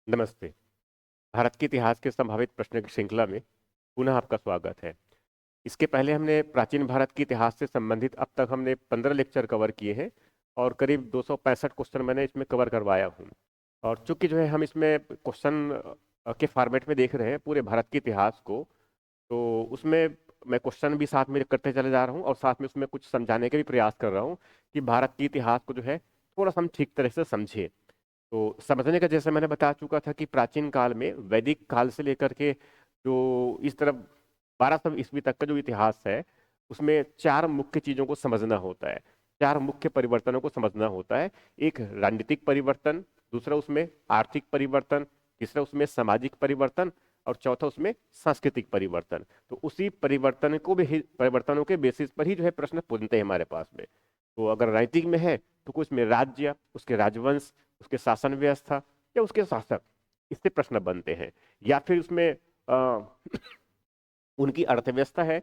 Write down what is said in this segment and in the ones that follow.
नमस्ते। भारत के इतिहास के संभावित प्रश्न की श्रृंखला में पुनः आपका स्वागत है। इसके पहले हमने प्राचीन भारत के इतिहास से संबंधित अब तक हमने 15 लेक्चर कवर किए हैं और करीब 265 क्वेश्चन मैंने इसमें कवर करवाया हूँ। और चूंकि जो है हम इसमें क्वेश्चन के फॉर्मेट में देख रहे हैं पूरे भारत के इतिहास को, तो उसमें मैं क्वेश्चन भी साथ में करते चले जा रहा हूँ और साथ में उसमें कुछ समझाने का भी प्रयास कर रहा हूँ कि भारत के इतिहास को जो है थोड़ा सा हम ठीक तरह से समझें। तो समझने का जैसे मैंने बता चुका था कि प्राचीन काल में वैदिक काल से लेकर के जो इस तरफ 1200 ईस्वी तक का जो इतिहास है, उसमें चार मुख्य चीजों को समझना होता है। चार मुख्य परिवर्तनों को समझना होता है। एक राजनीतिक परिवर्तन, दूसरा उसमें आर्थिक परिवर्तन, तीसरा उसमें सामाजिक परिवर्तन और चौथा उसमें सांस्कृतिक परिवर्तन। तो उसी परिवर्तनों के बेसिस पर ही जो है प्रश्न पूछते हैं हमारे पास में। तो अगर राजनीतिक में है तो कुछ में राज्य, उसके राजवंश, उसके शासन व्यवस्था या उसके शासक, इससे प्रश्न बनते हैं। या फिर उसमें उनकी अर्थव्यवस्था है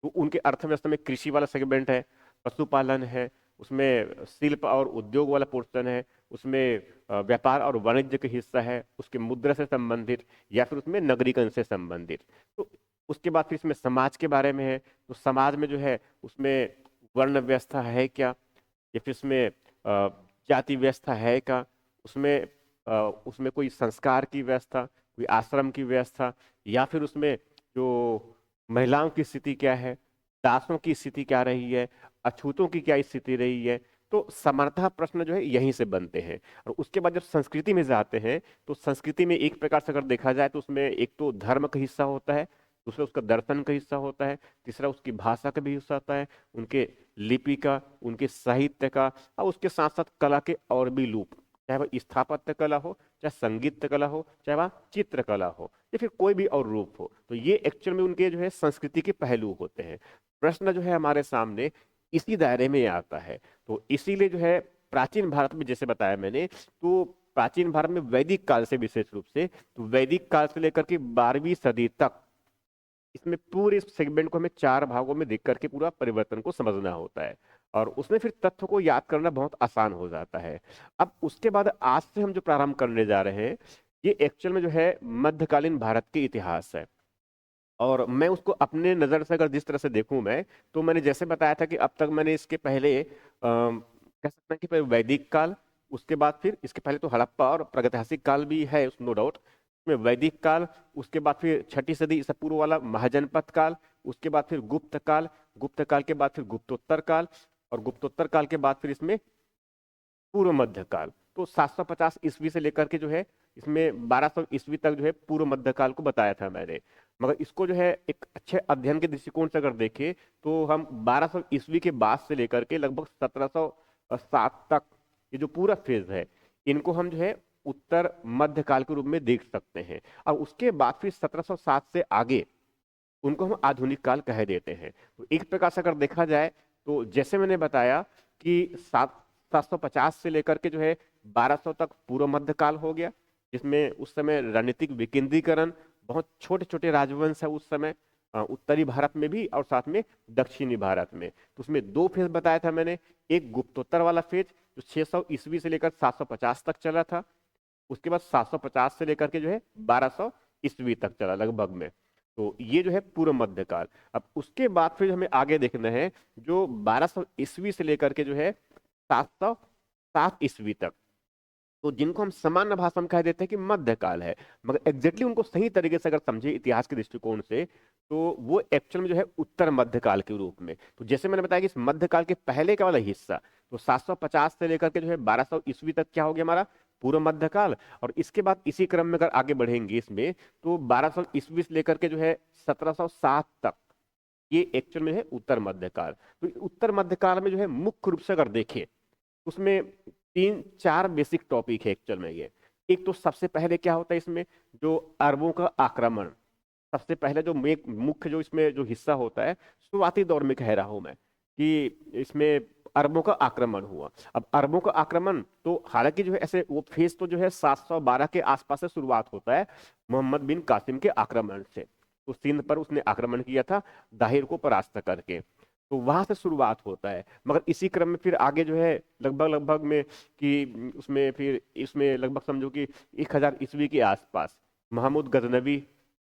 तो उनके अर्थव्यवस्था में कृषि वाला सेगमेंट है, पशुपालन है, उसमें शिल्प और उद्योग वाला पोर्शन है, उसमें व्यापार और वाणिज्य का हिस्सा है, उसके मुद्रा से संबंधित, या फिर उसमें नगरीकरण से संबंधित। तो उसके बाद फिर इसमें समाज के बारे में है, तो समाज में जो है उसमें वर्ण व्यवस्था है क्या, या फिर उसमें जाति व्यवस्था है क्या, उसमें उसमें कोई संस्कार की व्यवस्था, कोई आश्रम की व्यवस्था, या फिर उसमें जो महिलाओं की स्थिति क्या है, दासों की स्थिति क्या रही है, अछूतों की क्या स्थिति रही है। तो समानता प्रश्न जो है यहीं से बनते हैं। और उसके बाद जब संस्कृति में जाते हैं तो संस्कृति में एक प्रकार से अगर देखा जाए तो उसमें एक तो धर्म का हिस्सा होता है, दूसरा उसका दर्शन का हिस्सा होता है, तीसरा उसकी भाषा का भी हिस्सा होता है, उनके लिपि का, उनके साहित्य का, और उसके साथ साथ कला के और भी रूप, चाहे वह स्थापत्य कला हो, चाहे संगीत कला हो, चाहे वह चित्रकला हो, या फिर कोई भी और रूप हो। तो ये एक्चुअल में उनके जो है संस्कृति के पहलू होते हैं। प्रश्न जो है हमारे सामने इसी दायरे में आता है। तो इसीलिए जो है प्राचीन भारत में, जैसे बताया मैंने, तो प्राचीन भारत में वैदिक काल से विशेष रूप से, तो वैदिक काल से लेकर के 12वीं सदी तक इसमें पूरे इस सेगमेंट को हमें चार भागों में देख करके पूरा परिवर्तन को समझना होता है। और उसमें फिर तथ्य को याद करना बहुत आसान हो जाता है। अब उसके बाद आज से हम जो प्रारंभ करने जा रहे हैं, ये एक्चुअल में जो है मध्यकालीन भारत के इतिहास है। और मैं उसको अपने नजर से अगर जिस तरह से देखूं मैं, तो मैंने जैसे बताया था कि अब तक मैंने इसके पहले कह सकते हैं कि पहले वैदिक काल, उसके बाद फिर इसके पहले तो हड़प्पा और प्रागैतिहासिक काल भी है उस नो डाउट में, वैदिक काल, उसके बाद फिर छठी सदी ईसा पूर्व वाला महाजनपद काल, उसके बाद फिर गुप्त काल, गुप्त काल के बाद फिर गुप्तोत्तर काल, और गुप्तोत्तर काल के बाद फिर इसमें पूर्व मध्यकाल। तो 750 ईस्वी से लेकर के जो है इसमें 1200 ईस्वी तक जो है पूर्व मध्यकाल को बताया था मैंने। मगर इसको जो है एक अच्छे अध्ययन के दृष्टिकोण से अगर देखें तो हम 1200 ईस्वी के बाद से लेकर के लगभग 1707 तक ये जो पूरा फेज है, इनको हम जो है उत्तर मध्यकाल के रूप में देख सकते हैं। और उसके बाद फिर 1707 से आगे उनको हम आधुनिक काल कह देते हैं। तो एक प्रकार से अगर देखा जाए तो जैसे मैंने बताया कि 750 से लेकर के जो है 1200 तक पूर्व मध्यकाल हो गया, जिसमें उस समय रणनीतिक विकेंद्रीकरण, बहुत छोटे छोटे राजवंश है उस समय, उत्तरी भारत में भी और साथ में दक्षिणी भारत में। तो उसमें दो फेज बताया था मैंने। एक गुप्तोत्तर वाला फेज जो 600 ईस्वी से लेकर 750 तक चला था, उसके बाद 750 से लेकर के जो है 1200 ईस्वी तक चला लगभग में। तो ये जो है पूर्व मध्यकाल। अब उसके बाद फिर हमें आगे देखना है जो 1200 ईस्वी से लेकर के जो है 707 ईस्वी तक, तो जिनको हम सामान्य भाषा में कह देते हैं कि मध्यकाल है। मगर एग्जैक्टली उनको सही तरीके से अगर समझे इतिहास के दृष्टिकोण से, तो वो एक्चुअल में जो है उत्तर मध्यकाल के रूप में। तो जैसे मैंने बताया कि इस मध्यकाल के पहले का वाला हिस्सा, तो 750 से लेकर के जो है 1200 ईस्वी तक क्या हो गया हमारा पूर्व मध्यकाल। और इसके बाद इसी क्रम में अगर आगे बढ़ेंगे इसमें, तो 1200 ईस्वी से लेकर के जो है 1707 तक, ये एक्चुअल में है उत्तर मध्यकाल। तो उत्तर मध्यकाल में जो है मुख्य रूप से अगर देखें, उसमें तीन चार बेसिक टॉपिक है एक्चुअल में ये। एक तो सबसे पहले क्या होता है इसमें, जो अरबों का आक्रमण, सबसे पहले जो मुख्य जो इसमें जो हिस्सा होता है, शुरुआती दौर में कह रहा हूं मैं कि इसमें अरबों का आक्रमण हुआ। अब अरबों का आक्रमण तो हालांकि जो है ऐसे वो फेज तो जो है 712 के आसपास से शुरुआत होता है, मोहम्मद बिन कासिम के आक्रमण से। तो सिंध पर उसने आक्रमण किया था दाहिर को परास्त करके। तो वहां से शुरुआत होता है। मगर इसी क्रम में फिर आगे जो है लगभग लगभग में कि उसमें फिर इसमें लगभग समझो कि 1000 ईस्वी के आसपास महमूद गजनवी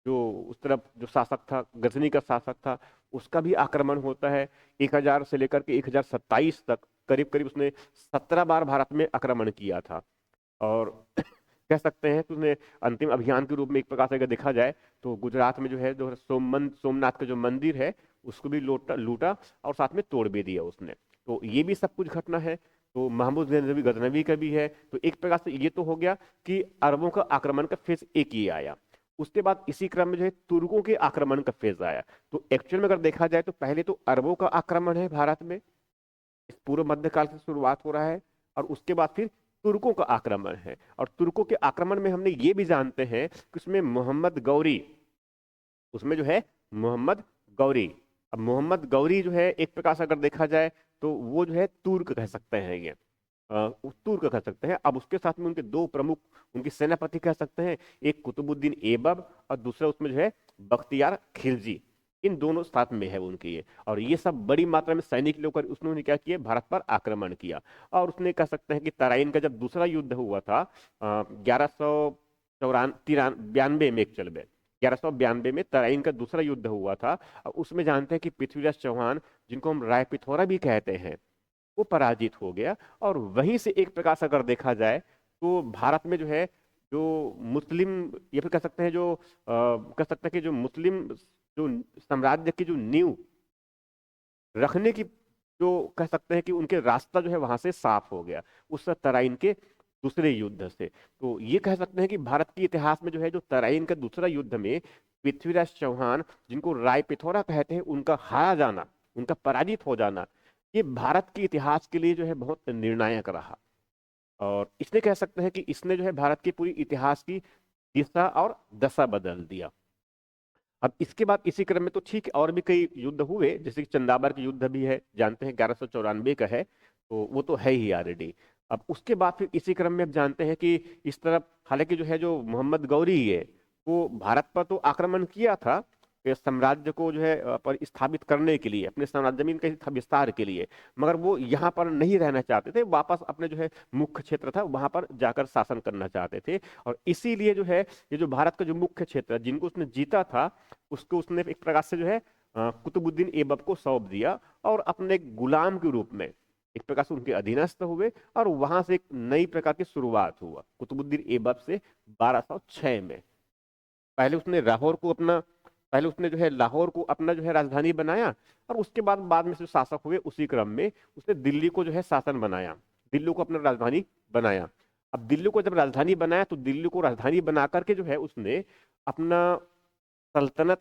जो उस तरफ जो शासक था, गजनी का शासक था, उसका भी आक्रमण होता है। 1000 से लेकर के 1027 तक करीब करीब उसने 17 बार भारत में आक्रमण किया था। और कह सकते हैं कि उसने अंतिम अभियान के रूप में एक प्रकार से अगर देखा जाए तो गुजरात में जो है जो सोमनाथ का जो मंदिर है उसको भी लूटा लूटा और साथ में तोड़ भी दिया उसने। तो ये भी सब कुछ घटना है। तो महमूद गजनवी गजनवी का भी है। तो एक प्रकार से ये तो हो गया कि अरबों का आक्रमण का फेज एक ही आया। उसके बाद इसी क्रम में जो है तुर्कों के आक्रमण का फेज आया। तो एक्चुअल में अगर देखा जाए तो पहले तो अरबों का आक्रमण है भारत में, इस पूर्व मध्यकाल से शुरुआत हो रहा है। और उसके बाद फिर तुर्कों का आक्रमण है। और तुर्कों के आक्रमण में हमने ये भी जानते हैं कि उसमें मोहम्मद गौरी, उसमें जो है मोहम्मद गौरी, अब मोहम्मद गौरी जो है एक प्रकार से अगर देखा जाए तो वो जो है तुर्क कह सकते हैं ये, तुर्क कह सकते हैं। अब उसके साथ में उनके दो प्रमुख उनके सेनापति कह सकते हैं, एक कुतुबुद्दीन ऐबक और दूसरा उसमें जो है बख्तियार खिलजी। इन दोनों साथ में है उनके ये। और ये सब बड़ी मात्रा में सैनिक लेकर उसने क्या किया, भारत पर आक्रमण किया। और उसने कह सकते हैं कि तराइन का जब दूसरा युद्ध हुआ था 1192 में, एक्चुअल में 1192 में तराइन का दूसरा युद्ध हुआ था। और उसमें जानते हैं कि पृथ्वीराज चौहान, जिनको हम राय पिथौरा भी कहते हैं, वो पराजित हो गया। और वहीं से एक प्रकार से अगर देखा जाए तो भारत में जो है जो मुस्लिम, ये फिर कह सकते हैं जो कह सकते हैं कि जो मुस्लिम जो साम्राज्य की जो नींव रखने की, जो कह सकते हैं कि उनके रास्ता जो है वहां से साफ हो गया उस तराइन के दूसरे युद्ध से। तो ये कह सकते हैं कि भारत के इतिहास में जो है जो तराइन का दूसरा युद्ध में पृथ्वीराज चौहान, जिनको राय पिथौरा कहते हैं, उनका हारा जाना, उनका पराजित हो जाना, ये भारत के इतिहास के लिए जो है बहुत निर्णायक रहा। और इसने कह सकते हैं कि इसने जो है भारत के पूरी इतिहास की दिशा और दशा बदल दिया। अब इसके बाद इसी क्रम में तो ठीक है और भी कई युद्ध हुए, जैसे कि चंदाबर के युद्ध भी है, जानते हैं 1194 का है, तो वो तो है ही ऑलरेडी। अब उसके बाद फिर इसी क्रम में अब जानते हैं कि इस तरफ हालांकि जो है जो मोहम्मद गौरी है वो भारत पर तो आक्रमण किया था कि साम्राज्य को जो है पर स्थापित करने के लिए, अपने साम्राज्य जमीन के विस्तार के लिए, मगर वो यहाँ पर नहीं रहना चाहते थे, वापस अपने जो है मुख्य क्षेत्र था वहां पर जाकर शासन करना चाहते थे। और इसीलिए जो है ये जो भारत का जो मुख्य क्षेत्र है जिनको उसने जीता था, उसको उसने एक प्रकार से जो है कुतुबुद्दीन ऐबक को सौंप दिया और अपने एक गुलाम के रूप में एक प्रकार से उनके अधीनस्थ हुए। और वहां से एक नई प्रकार की शुरुआत हुआ कुतुबुद्दीन ऐबक से 1206 में। पहले उसने लाहौर को अपना पहले उसने जो है लाहौर को अपना जो है राजधानी बनाया। और उसके बाद में जो शासक हुए उसी क्रम में उसने दिल्ली को जो है शासन बनाया, दिल्ली को अपना राजधानी बनाया। अब दिल्ली को जब राजधानी बनाया तो दिल्ली को राजधानी बना करके जो है उसने अपना सल्तनत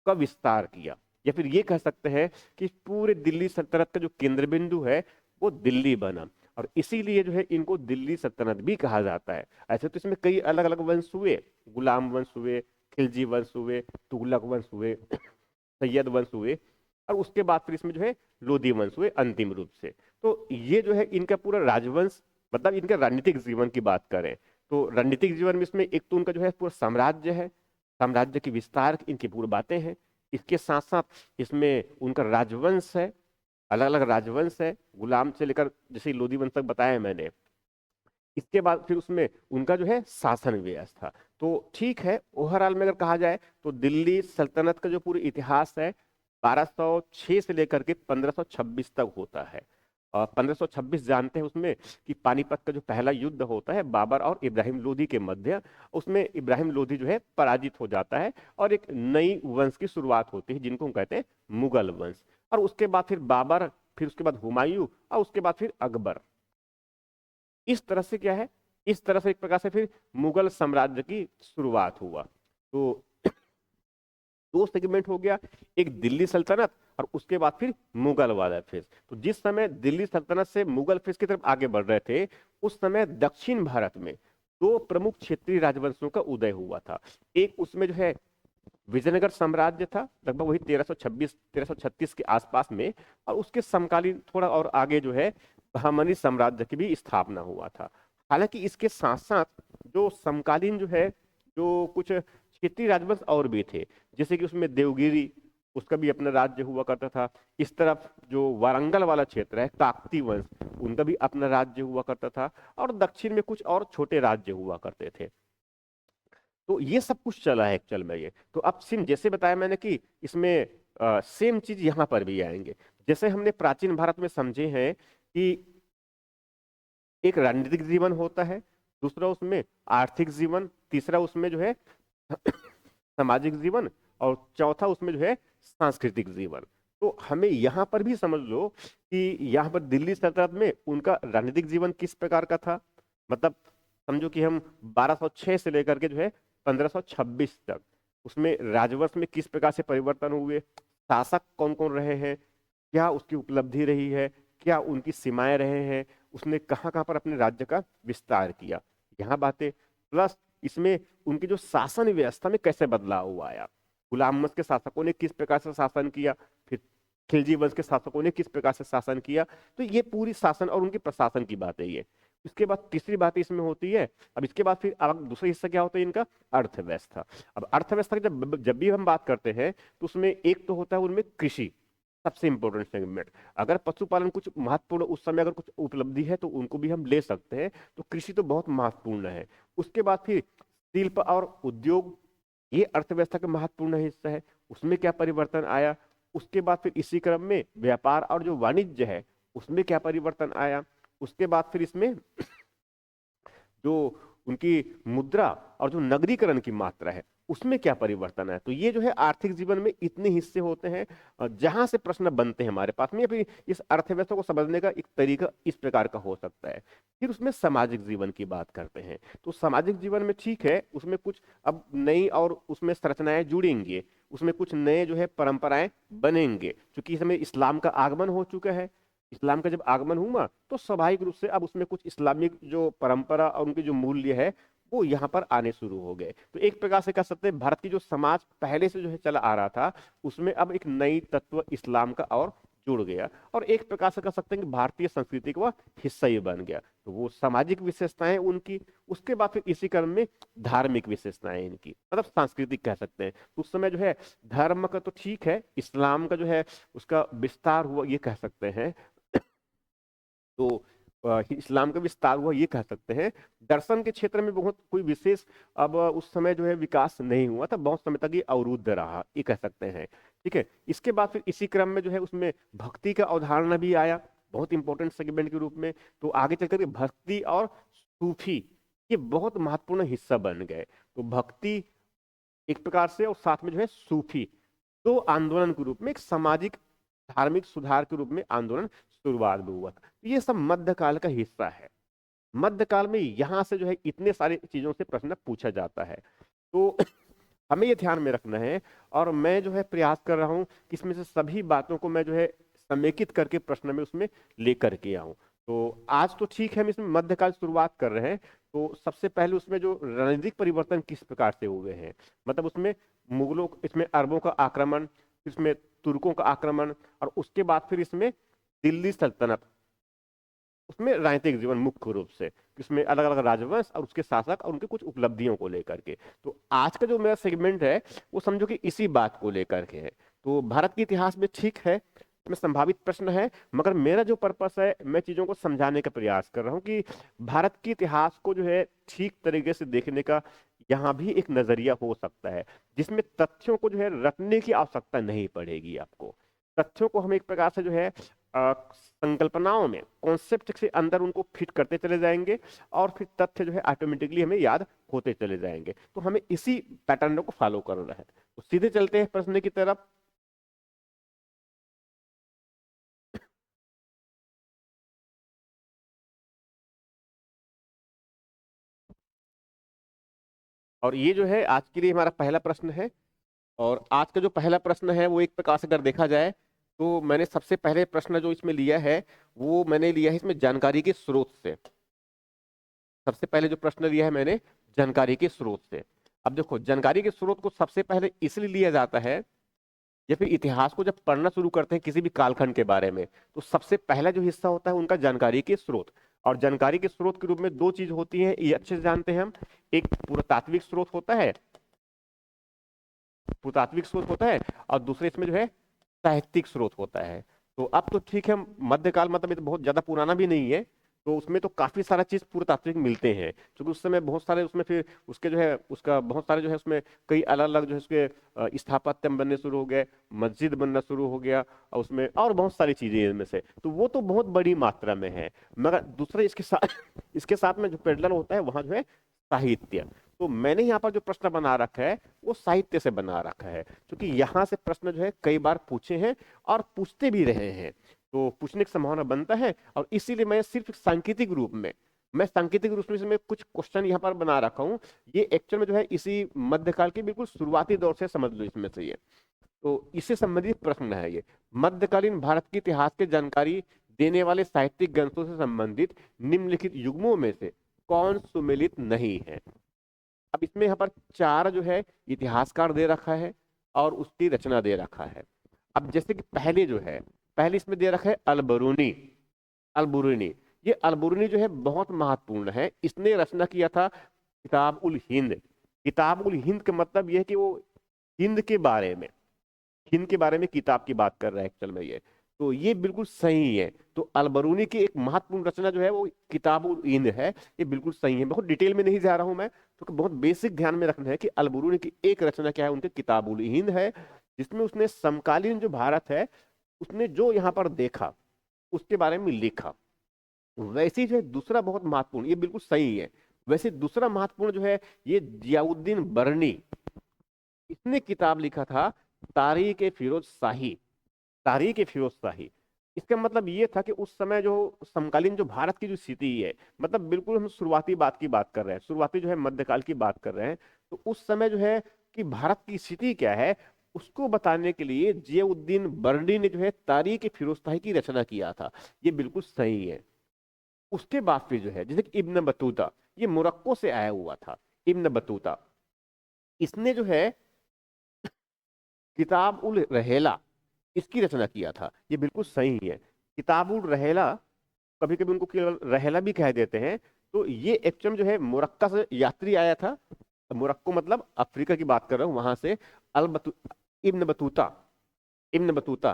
का विस्तार किया। या फिर ये कह सकते हैं कि पूरे दिल्ली सल्तनत का जो केंद्र बिंदु है वो दिल्ली बना। और इसीलिए जो है इनको दिल्ली सल्तनत भी कहा जाता है। ऐसे तो इसमें कई अलग अलग वंश हुए, गुलाम वंश हुए, खिलजी वंश हुए, तुगलक वंश हुए, सैयद वंश हुए, और उसके बाद फिर इसमें जो है लोधी वंश हुए अंतिम रूप से। तो ये जो है इनका पूरा राजवंश, मतलब इनके राजनीतिक जीवन की बात करें तो राजनीतिक जीवन में इसमें एक तो उनका जो है पूरा साम्राज्य है, साम्राज्य की विस्तार इनकी पूरी बातें हैं। इसके साथ साथ इसमें उनका राजवंश है, अलग अलग राजवंश है, गुलाम से लेकर जैसे लोधी वंश तक बताया मैंने। इसके बाद फिर उसमें उनका जो है शासन व्यवस्था। तो ठीक है, ओवरऑल में अगर कहा जाए तो दिल्ली सल्तनत का जो पूरी इतिहास है 1206 से लेकर के 1526 तक होता है। और 1526 जानते हैं उसमें कि पानीपत का जो पहला युद्ध होता है बाबर और इब्राहिम लोधी के मध्य, उसमें इब्राहिम लोधी जो है पराजित हो जाता है और एक नई वंश की शुरुआत होती है जिनको हम कहते हैं मुगल वंश। और उसके बाद फिर बाबर, फिर उसके बाद हुमायूं और उसके बाद फिर अकबर। इस तरह से क्या है, इस तरह से एक प्रकार से फिर मुगल साम्राज्य की शुरुआत हुआ। तो दो सेगमेंट हो गया, एक दिल्ली सल्तनत और उसके बाद फिर मुगल वाला फेज। तो जिस समय दिल्ली सल्तनत से मुगल फेज की तरफ आगे बढ़ रहे थे उस समय दक्षिण भारत में दो प्रमुख क्षेत्रीय राजवंशों का उदय हुआ था। एक उसमें जो है विजयनगर साम्राज्य था, लगभग वही 1336 के आसपास में। और उसके समकालीन थोड़ा और आगे जो है बहमनी साम्राज्य की भी स्थापना हुआ था। हालांकि इसके साथ साथ जो समकालीन जो है जो कुछ क्षेत्रीय राजवंश और भी थे, जैसे कि उसमें देवगिरी, उसका भी अपना राज्य हुआ करता था। इस तरफ जो वारंगल वाला क्षेत्र है, काकती वंश, उनका भी अपना राज्य हुआ करता था। और दक्षिण में कुछ और छोटे राज्य हुआ करते थे। तो ये सब कुछ चला है एक्चुअल में। ये तो अब सिम जैसे बताया मैंने कि इसमें सेम चीज यहाँ पर भी आएंगे। जैसे हमने प्राचीन भारत में समझे हैं कि एक राजनीतिक जीवन होता है, दूसरा उसमें आर्थिक जीवन, तीसरा उसमें जो है सामाजिक जीवन, और चौथा उसमें जो है सांस्कृतिक जीवन। तो हमें यहाँ पर भी समझ लो कि यहाँ पर दिल्ली सल्तनत में उनका राजनीतिक जीवन किस प्रकार का था। मतलब समझो कि हम 1206 से लेकर के जो है 1526 तक उसमें राजवंश में किस प्रकार से परिवर्तन हुए, शासक कौन कौन रहे हैं, क्या उसकी उपलब्धि रही है, क्या उनकी सीमाएं रहे हैं, उसने कहाँ कहाँ पर अपने राज्य का विस्तार किया, यहाँ बातें। प्लस इसमें उनकी जो शासन व्यवस्था में कैसे बदलाव हुआ आया, गुलाम वंश के शासकों ने किस प्रकार से शासन किया, फिर खिलजी वंश के शासकों ने किस प्रकार से शासन किया। तो ये पूरी शासन और उनके प्रशासन की बात है ये। इसके बाद तीसरी बात इसमें होती है, अब इसके बाद फिर अब दूसरा हिस्सा क्या होता है इनका, अर्थव्यवस्था। अब अर्थव्यवस्था की जब जब भी हम बात करते हैं तो उसमें एक तो होता है उनमें कृषि, सबसे इंपॉर्टेंट सेगमेंट। अगर पशुपालन कुछ महत्वपूर्ण उस समय अगर कुछ उपलब्धि है तो उनको भी हम ले सकते हैं, तो कृषि तो बहुत महत्वपूर्ण है। उसके बाद फिर शिल्प और उद्योग, ये अर्थव्यवस्था का महत्वपूर्ण हिस्सा है, उसमें क्या परिवर्तन आया। उसके बाद फिर इसी क्रम में व्यापार और जो वाणिज्य है उसमें क्या परिवर्तन आया। उसके बाद फिर इसमें जो उनकी मुद्रा और जो नगरीकरण की मात्रा है उसमें क्या परिवर्तन है। तो ये जो है आर्थिक जीवन में इतने हिस्से होते हैं जहां से प्रश्न बनते हैं हमारे पास में, या फिर इस अर्थव्यवस्था को समझने का एक तरीका इस प्रकार का हो सकता है। फिर उसमें सामाजिक जीवन की बात करते हैं, तो सामाजिक जीवन में ठीक है उसमें कुछ अब नई और उसमें संरचनाएं जुड़ेंगी, उसमें कुछ नए जो है परंपराएं बनेंगे, क्योंकि इस समय इस्लाम का आगमन हो चुका है। इस्लाम का जब आगमन हुआ तो स्वाभाविक रूप से अब उसमें कुछ इस्लामिक जो परंपरा और उनके जो मूल्य है वो यहाँ पर आने शुरू हो गए। तो एक प्रकार से कह सकते हैं भारत की जो समाज पहले से जो है चला आ रहा था उसमें अब एक नई तत्व इस्लाम का और जुड़ गया, और एक प्रकार से कह सकते हैं कि भारतीय संस्कृति का वह हिस्सा ही बन गया। तो वो सामाजिक विशेषताएं उनकी, उसके बाद फिर इसी क्रम में धार्मिक विशेषताएं इनकी, मतलब सांस्कृतिक कह सकते हैं। तो उस समय जो है धर्म का तो ठीक है, इस्लाम का जो है उसका विस्तार हुआ ये कह सकते हैं। तो इस्लाम का विस्तार हुआ ये कह सकते हैं। दर्शन के क्षेत्र में बहुत कोई विशेष अब उस समय जो है विकास नहीं हुआ था, बहुत समय तक ये अवरुद्ध रहा ये कह सकते हैं। ठीक है, इसके बाद फिर इसी क्रम में जो है उसमें भक्ति का अवधारणा भी आया बहुत इंपॉर्टेंट सेगमेंट के रूप में। तो आगे चल करके भक्ति और सूफी ये बहुत महत्वपूर्ण हिस्सा बन गए। तो भक्ति एक प्रकार से और साथ में जो है सूफी, दो आंदोलन के रूप में एक सामाजिक धार्मिक सुधार के रूप में आंदोलन शुरुआत भी हुआ था। तो ये सब मध्यकाल का हिस्सा है। मध्यकाल में यहां से जो है इतने सारी चीजों से प्रश्न पूछा जाता है। तो हमें ये ध्यान में रखना है, और मैं जो है प्रयास कर रहा हूं कि इसमें से सभी बातों को मैं जो है समेकित करके प्रश्न में उसमें लेकर के आऊं। तो आज तो ठीक है हम इसमें मध्यकाल शुरुआत कर रहे हैं। तो सबसे पहले उसमें जो रणनीतिक परिवर्तन किस प्रकार से हुए हैं, मतलब उसमें मुगलों, इसमें अरबों का आक्रमण, इसमें तुर्कों का आक्रमण, और उसके बाद फिर इसमें दिल्ली सल्तनत, उसमें राजनीतिक जीवन मुख्य रूप से इसमें अलग अलग राजवंश और उसके शासक और उनके कुछ उपलब्धियों को लेकर के। तो आज का जो मेरा सेगमेंट है वो समझो कि इसी बात को लेकर के है। तो भारत के इतिहास में ठीक है इसमें संभावित प्रश्न है, मगर मेरा जो पर्पस है मैं चीजों को समझाने का प्रयास कर रहा हूँ कि भारत के इतिहास को जो है ठीक तरीके से देखने का यहाँ भी एक नजरिया हो सकता है, जिसमें तथ्यों को जो है रटने की आवश्यकता नहीं पड़ेगी आपको। तथ्यों को हम एक प्रकार से जो है संकल्पनाओं में कॉन्सेप्ट से अंदर उनको फिट करते चले जाएंगे, और फिर तथ्य जो है ऑटोमेटिकली हमें याद होते चले जाएंगे। तो हमें इसी पैटर्न को फॉलो करना है। तो सीधे चलते हैं प्रश्न की तरफ। और ये जो है आज के लिए हमारा पहला प्रश्न है। और आज का जो पहला प्रश्न है वो एक प्रकार से अगर देखा जाए तो मैंने सबसे पहले प्रश्न जो इसमें लिया है वो मैंने लिया है इसमें जानकारी के स्रोत से। सबसे पहले जो प्रश्न लिया है मैंने जानकारी के स्रोत से। अब देखो जानकारी के स्रोत को सबसे पहले इसलिए लिया जाता है, या फिर इतिहास को जब पढ़ना शुरू करते हैं किसी भी कालखंड के बारे में तो सबसे पहला जो हिस्सा होता है उनका जानकारी के स्रोत। और जानकारी के स्रोत के रूप में दो चीज होती है, ये अच्छे से जानते हैं हम। एक पुरातात्विक स्रोत होता है, पुरातात्विक स्रोत होता है और दूसरे इसमें जो है साहित्यिक स्रोत होता है। तो अब तो ठीक है, मध्यकाल मतलब ये तो बहुत ज्यादा पुराना भी नहीं है, तो उसमें तो काफी सारा चीज पुरातात्विक मिलते हैं, क्योंकि उस समय बहुत सारे उसमें फिर उसके जो है उसका बहुत सारे जो है उसमें कई अलग अलग जो है उसके स्थापत्य बनने शुरू हो गए, मस्जिद बनना शुरू हो गया, और उसमें और बहुत सारी चीजें हैं इनमें से, तो वो तो बहुत बड़ी मात्रा में है। मगर दूसरे इसके साथ इसके साथ में जो पैरेलल होता है वहां जो है साहित्य। तो मैंने यहाँ पर जो प्रश्न बना रखा है वो साहित्य से बना रखा है, क्योंकि यहाँ से प्रश्न जो है कई बार पूछे हैं और पूछते भी रहे हैं, तो पूछने की संभावना बनता है। और इसीलिए मैं सिर्फ सांकेतिक रूप में मैं कुछ क्वेश्चन यहाँ पर बना रखा हूँ। ये एक्चुअल में जो है इसी मध्यकाल के बिल्कुल शुरुआती दौर से समझ लो इसमें से ये, तो इससे संबंधित प्रश्न है ये। मध्यकालीन भारत के इतिहास की जानकारी देने वाले साहित्यिक ग्रंथों से संबंधित निम्नलिखित युग्मों में से कौन सुमेलित नहीं है। अब इसमें यहाँ पर चार जो है इतिहासकार दे रखा है और उसकी रचना दे रखा है। अब जैसे कि पहले इसमें दे रखा है अलबरूनी। अलबरूनी, ये अलबरूनी जो है बहुत महत्वपूर्ण है, इसने रचना किया था किताब उल हिंद। किताब उल हिंद का मतलब यह है कि वो हिंद के बारे में हिंद के बारे में किताब की बात कर रहा है एक्चुअल में ये, तो ये बिल्कुल सही है। तो अलबरूनी की एक महत्वपूर्ण रचना जो है वो किताब उल हिंद है, ये बिल्कुल सही है। बहुत डिटेल में नहीं जा रहा हूं मैं, तो बहुत बेसिक ध्यान में रखना है कि अलबरूनी की एक रचना क्या है, उनके किताब उल हिंद है, जिसमें उसने समकालीन जो भारत है उसने जो यहाँ पर देखा उसके बारे में लिखा। वैसे ही जो है दूसरा बहुत महत्वपूर्ण, ये बिल्कुल सही है, वैसे दूसरा महत्वपूर्ण जो है ये जियाउद्दीन बरनी, इसने किताब लिखा था तारीख ए फिरोज शाही। तारीख ए फिरोज शाही, इसका मतलब ये था कि उस समय जो समकालीन जो भारत की जो स्थिति है, मतलब बिल्कुल हम शुरुआती बात की बात कर रहे हैं, शुरुआती जो है मध्यकाल की बात कर रहे हैं, तो उस समय जो है कि भारत की स्थिति क्या है उसको बताने के लिए जियाउद्दीन बरनी ने जो है तारीख ए फिरोज शाही की रचना किया था। ये बिल्कुल सही है। उसके बाद फिर जो है जैसे कि इब्न बतूता, ये मोरक्को से आया हुआ था। इब्न बतूता, इसने जो है किताब उल रहेला, इसकी रचना किया था। ये बिल्कुल सही है। किताब उल रहेला, कभी कभी उनको केवल रहेला भी कह देते हैं, तो ये एक्चुअल जो है मोरक्का से यात्री आया था। मोरक्को मतलब अफ्रीका की बात कर रहा हूँ, वहां से अल बतू इब्न बतूता, इब्न बतूता,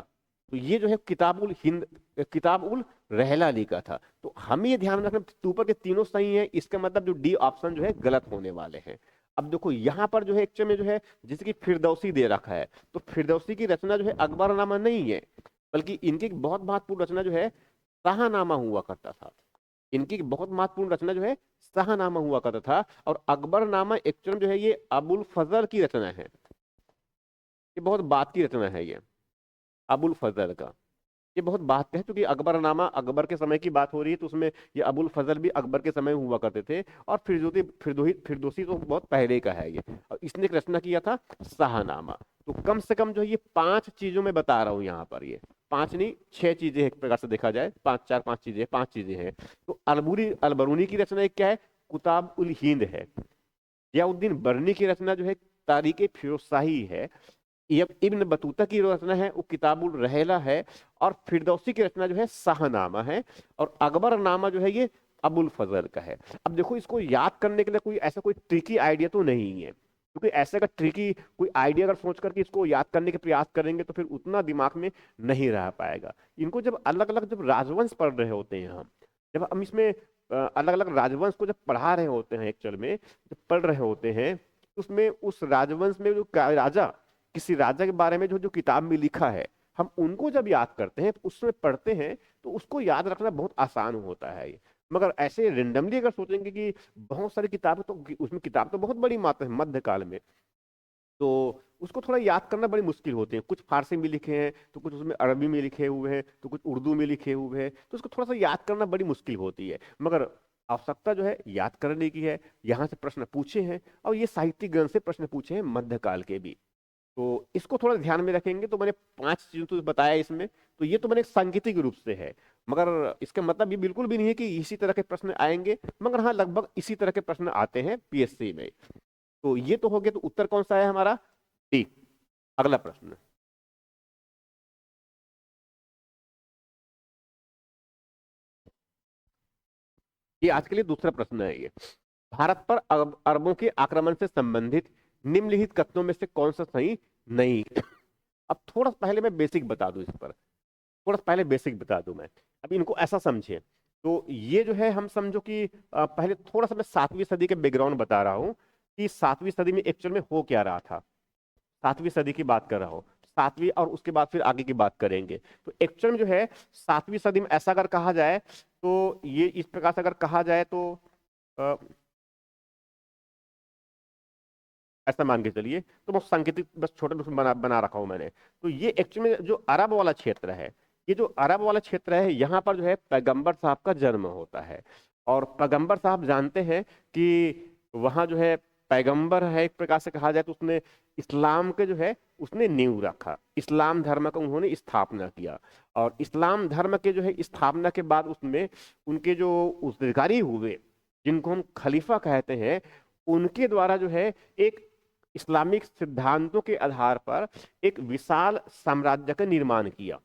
तो ये जो है किताब उल हिंद, किताब उल रहला लिखा था। तो हमें ये ध्यान रखना ऊपर के तीनों सही है, इसका मतलब जो डी ऑप्शन जो है गलत होने वाले हैं। अब देखो यहाँ पर जो है एक्चुअल में जो है जैसे कि फिरदौसी दे रखा है, तो फिरदौसी की रचना जो है अकबरनामा नहीं है, बल्कि इनकी एक बहुत महत्वपूर्ण रचना जो है शाहनामा हुआ करता था। इनकी एक बहुत महत्वपूर्ण रचना जो है शाहनामा हुआ करता था, और अकबरनामा एक्चुअल जो है ये अबुल फजल की रचना है। ये बहुत बात की रचना है ये अबुल फजल का, ये बहुत बात है, क्योंकि अकबरनामा अकबर के समय की बात हो रही है, तो उसमें ये अबुल फजल भी अकबर के समय हुआ करते थे। और फिरदौसी तो बहुत पहले का है ये, और इसने एक रचना किया था शाहनामा। तो कम से कम जो है ये पांच चीजों में बता रहा हूँ यहाँ पर, ये पांच नहीं छह चीजें एक प्रकार से देखा जाए, पांच चीजें हैं। तो अलबरूनी की रचना एक क्या है, कुताब उल हिंद है। जियाउद्दीन बरनी की रचना जो है तारीख फिरोज शाही है। इब्न बतूता की रचना है वो किताबुल रहेला है। और फिरदौसी की रचना जो है शाहनामा है। और अकबरनामा जो है ये अबुल फजल का है। अब देखो इसको याद करने के लिए कोई ऐसा कोई ट्रिकी आइडिया तो नहीं है, क्योंकि ऐसे का ट्रिकी कोई आइडिया अगर सोच करके इसको याद करने के प्रयास करेंगे तो फिर उतना दिमाग में नहीं रह पाएगा। इनको जब अलग अलग जब राजवंश पढ़ रहे होते हैं हम, जब हम इसमें अलग अलग राजवंश को जब पढ़ा रहे होते हैं, एक्चुअल में जब पढ़ रहे होते हैं, उसमें उस राजवंश में जो राजा, किसी राजा के बारे में जो जो किताब में लिखा है, हम उनको जब याद करते हैं, उसमें पढ़ते हैं, तो उसको याद रखना बहुत आसान होता है ये। मगर ऐसे रेंडमली अगर सोचेंगे कि बहुत सारी किताबें, तो उसमें किताब तो बहुत बड़ी मात्रा है मध्यकाल में, तो उसको थोड़ा याद करना बड़ी मुश्किल होती है। कुछ फारसी में लिखे हैं, तो कुछ उसमें अरबी में लिखे हुए हैं, तो कुछ उर्दू में लिखे हुए हैं, तो उसको थोड़ा सा याद करना बड़ी मुश्किल होती है। मगर आवश्यकता जो है याद करने की है, यहाँ से प्रश्न पूछे हैं, और ये साहित्यिक ग्रंथ से प्रश्न पूछे हैं मध्यकाल के भी, तो इसको थोड़ा ध्यान में रखेंगे। तो मैंने पांच चीजों तो बताया इसमें, तो ये तो मैंने सांकेतिक रूप से है, मगर इसका मतलब ये बिल्कुल भी नहीं है कि इसी तरह के प्रश्न आएंगे, मगर हाँ लगभग इसी तरह के प्रश्न आते हैं पीएससी में। तो ये तो हो गया, तो उत्तर कौन सा है हमारा, डी। अगला प्रश्न, ये आज के लिए दूसरा प्रश्न है ये। भारत पर अरबों के आक्रमण से संबंधित निम्नलिखित कथनों में से कौन सा सही नहीं। अब थोड़ा पहले मैं बेसिक बता दूं इस पर, थोड़ा पहले बेसिक बता दूं मैं। अब इनको ऐसा समझिए, तो ये जो है हम समझो कि पहले थोड़ा सा मैं 7वीं सदी के बैकग्राउंड बता रहा हूँ कि 7वीं सदी में एक्चुअल में हो क्या रहा था। 7वीं सदी की बात कर रहा हूँ, 7वीं और उसके बाद फिर आगे की बात करेंगे। तो एक्चुअल में जो है 7वीं सदी में ऐसा अगर कहा जाए तो ये इस प्रकार से अगर कहा जाए तो अ, ऐसा मान के चलिए, तो वो सांकेतिक बस छोटे रूप में बना बना रखा हूं मैंने। तो ये एक्चुअली में जो अरब वाला क्षेत्र है, ये जो अरब वाला क्षेत्र है, यहाँ पर जो है पैगंबर साहब का जन्म होता है। और पैगंबर साहब जानते हैं कि वहाँ जो है पैगंबर है, एक प्रकार से कहा जाए तो उसने इस्लाम के जो है उसने नींव रखा, इस्लाम धर्म का उन्होंने स्थापना किया। और इस्लाम धर्म के जो है स्थापना के बाद उसमें उनके जो उत्तराधिकारी हुए, जिनको हम खलीफा कहते हैं, उनके द्वारा जो है एक इस्लामिक सिद्धांतों के आधार पर एक विशाल साम्राज्य का निर्माण किया,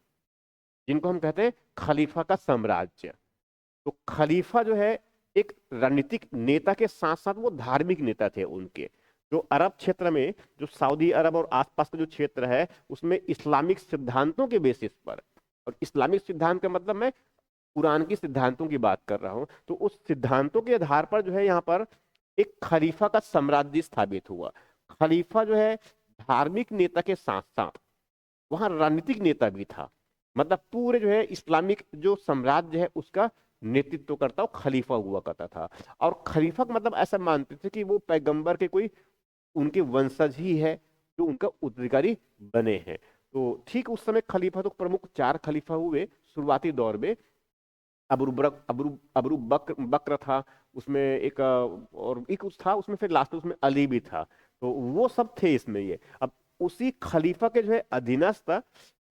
जिनको हम कहते हैं खलीफा का साम्राज्य। तो खलीफा जो है एक रणनीतिक नेता के साथ साथ वो धार्मिक नेता थे उनके। जो अरब क्षेत्र में, जो सऊदी अरब और आसपास का जो क्षेत्र है, उसमें इस्लामिक सिद्धांतों के बेसिस पर, और इस्लामिक सिद्धांत का मतलब मैं कुरान की सिद्धांतों की बात कर रहा हूं, तो उस सिद्धांतों के आधार पर जो है यहाँ पर एक खलीफा का साम्राज्य स्थापित हुआ। खलीफा जो है धार्मिक नेता के साथ साथ वहां राजनीतिक नेता भी था। मतलब पूरे जो है इस्लामिक जो साम्राज्य है उसका नेतृत्व करता वो खलीफा हुआ करता था। और खलीफा का मतलब ऐसा मानते थे कि वो पैगंबर के कोई उनके वंशज ही है जो उनका उत्तराधिकारी बने हैं। तो ठीक उस समय खलीफा तो प्रमुख 4 खलीफा हुए शुरुआती दौर में। अबरू बक अबरू अबरू बकर बकर था, उसमें एक और एक उस था उसमें, फिर लास्ट में उसमें अली भी था। तो वो सब थे इसमें। ये अब उसी खलीफा के जो है अधीनस्थ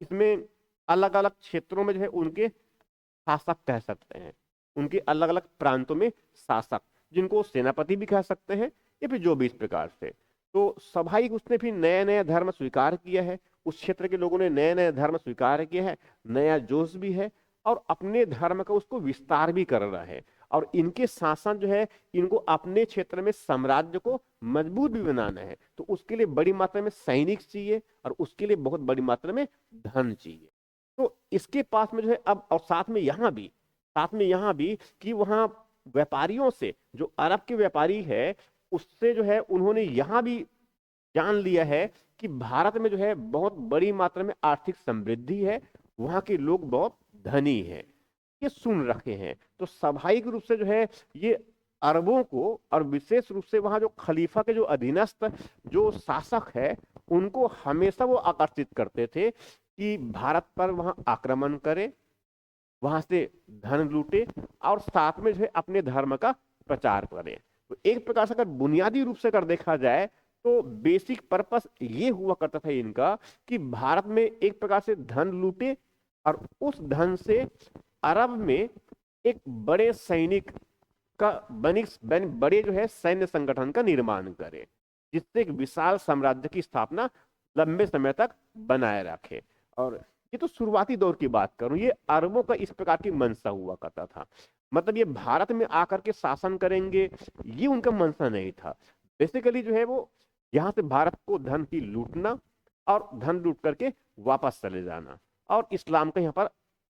इसमें अलग अलग क्षेत्रों में जो है उनके शासक कह सकते हैं, उनके अलग अलग प्रांतों में शासक, जिनको सेनापति भी कह सकते हैं, या फिर जो भी इस प्रकार से। तो स्वाभाविक उसने फिर नया नया धर्म स्वीकार किया है, उस क्षेत्र के लोगों ने नया नया धर्म स्वीकार किया है, नया जोश भी है, और अपने धर्म का उसको विस्तार भी कर रहा है। और इनके शासन जो है, इनको अपने क्षेत्र में साम्राज्य को मजबूत भी बनाना है, तो उसके लिए बड़ी मात्रा में सैनिक चाहिए, और उसके लिए बहुत बड़ी मात्रा में धन चाहिए। तो इसके पास में जो है अब, और साथ में यहाँ भी कि वहाँ व्यापारियों से, जो अरब के व्यापारी है उससे जो है उन्होंने यहाँ भी जान लिया है कि भारत में जो है बहुत बड़ी मात्रा में आर्थिक समृद्धि है, वहाँ के लोग बहुत धनी हैं, ये सुन रखे हैं। तो स्वाभाविक रूप से जो है ये अरबों को, और विशेष रूप से वहाँ जो खलीफा के जो अधीनस्थ जो शासक है, उनको हमेशा वो आकर्षित करते थे कि भारत पर वहाँ आक्रमण करे, वहां से धन लूटे, और साथ में जो है अपने धर्म का प्रचार करे। तो एक प्रकार से अगर बुनियादी रूप से अगर देखा जाए तो बेसिक पर्पस ये हुआ करता था इनका कि भारत में एक प्रकार से धन लूटे, और उस धन से अरब में एक बड़े सैनिक का बड़े जो है सैन्य संगठन का निर्माण करे, जिससे एक विशाल साम्राज्य की स्थापना लंबे समय तक बनाए रखे। और ये तो शुरुआती दौर की बात करूं, ये अरबों का इस प्रकार की मंशा हुआ करता था। मतलब ये भारत में आकर के शासन करेंगे, ये उनका मंशा नहीं था। बेसिकली जो है वो यहाँ से भारत को धन की लूटना, और धन लूट करके वापस चले जाना, और इस्लाम का यहाँ पर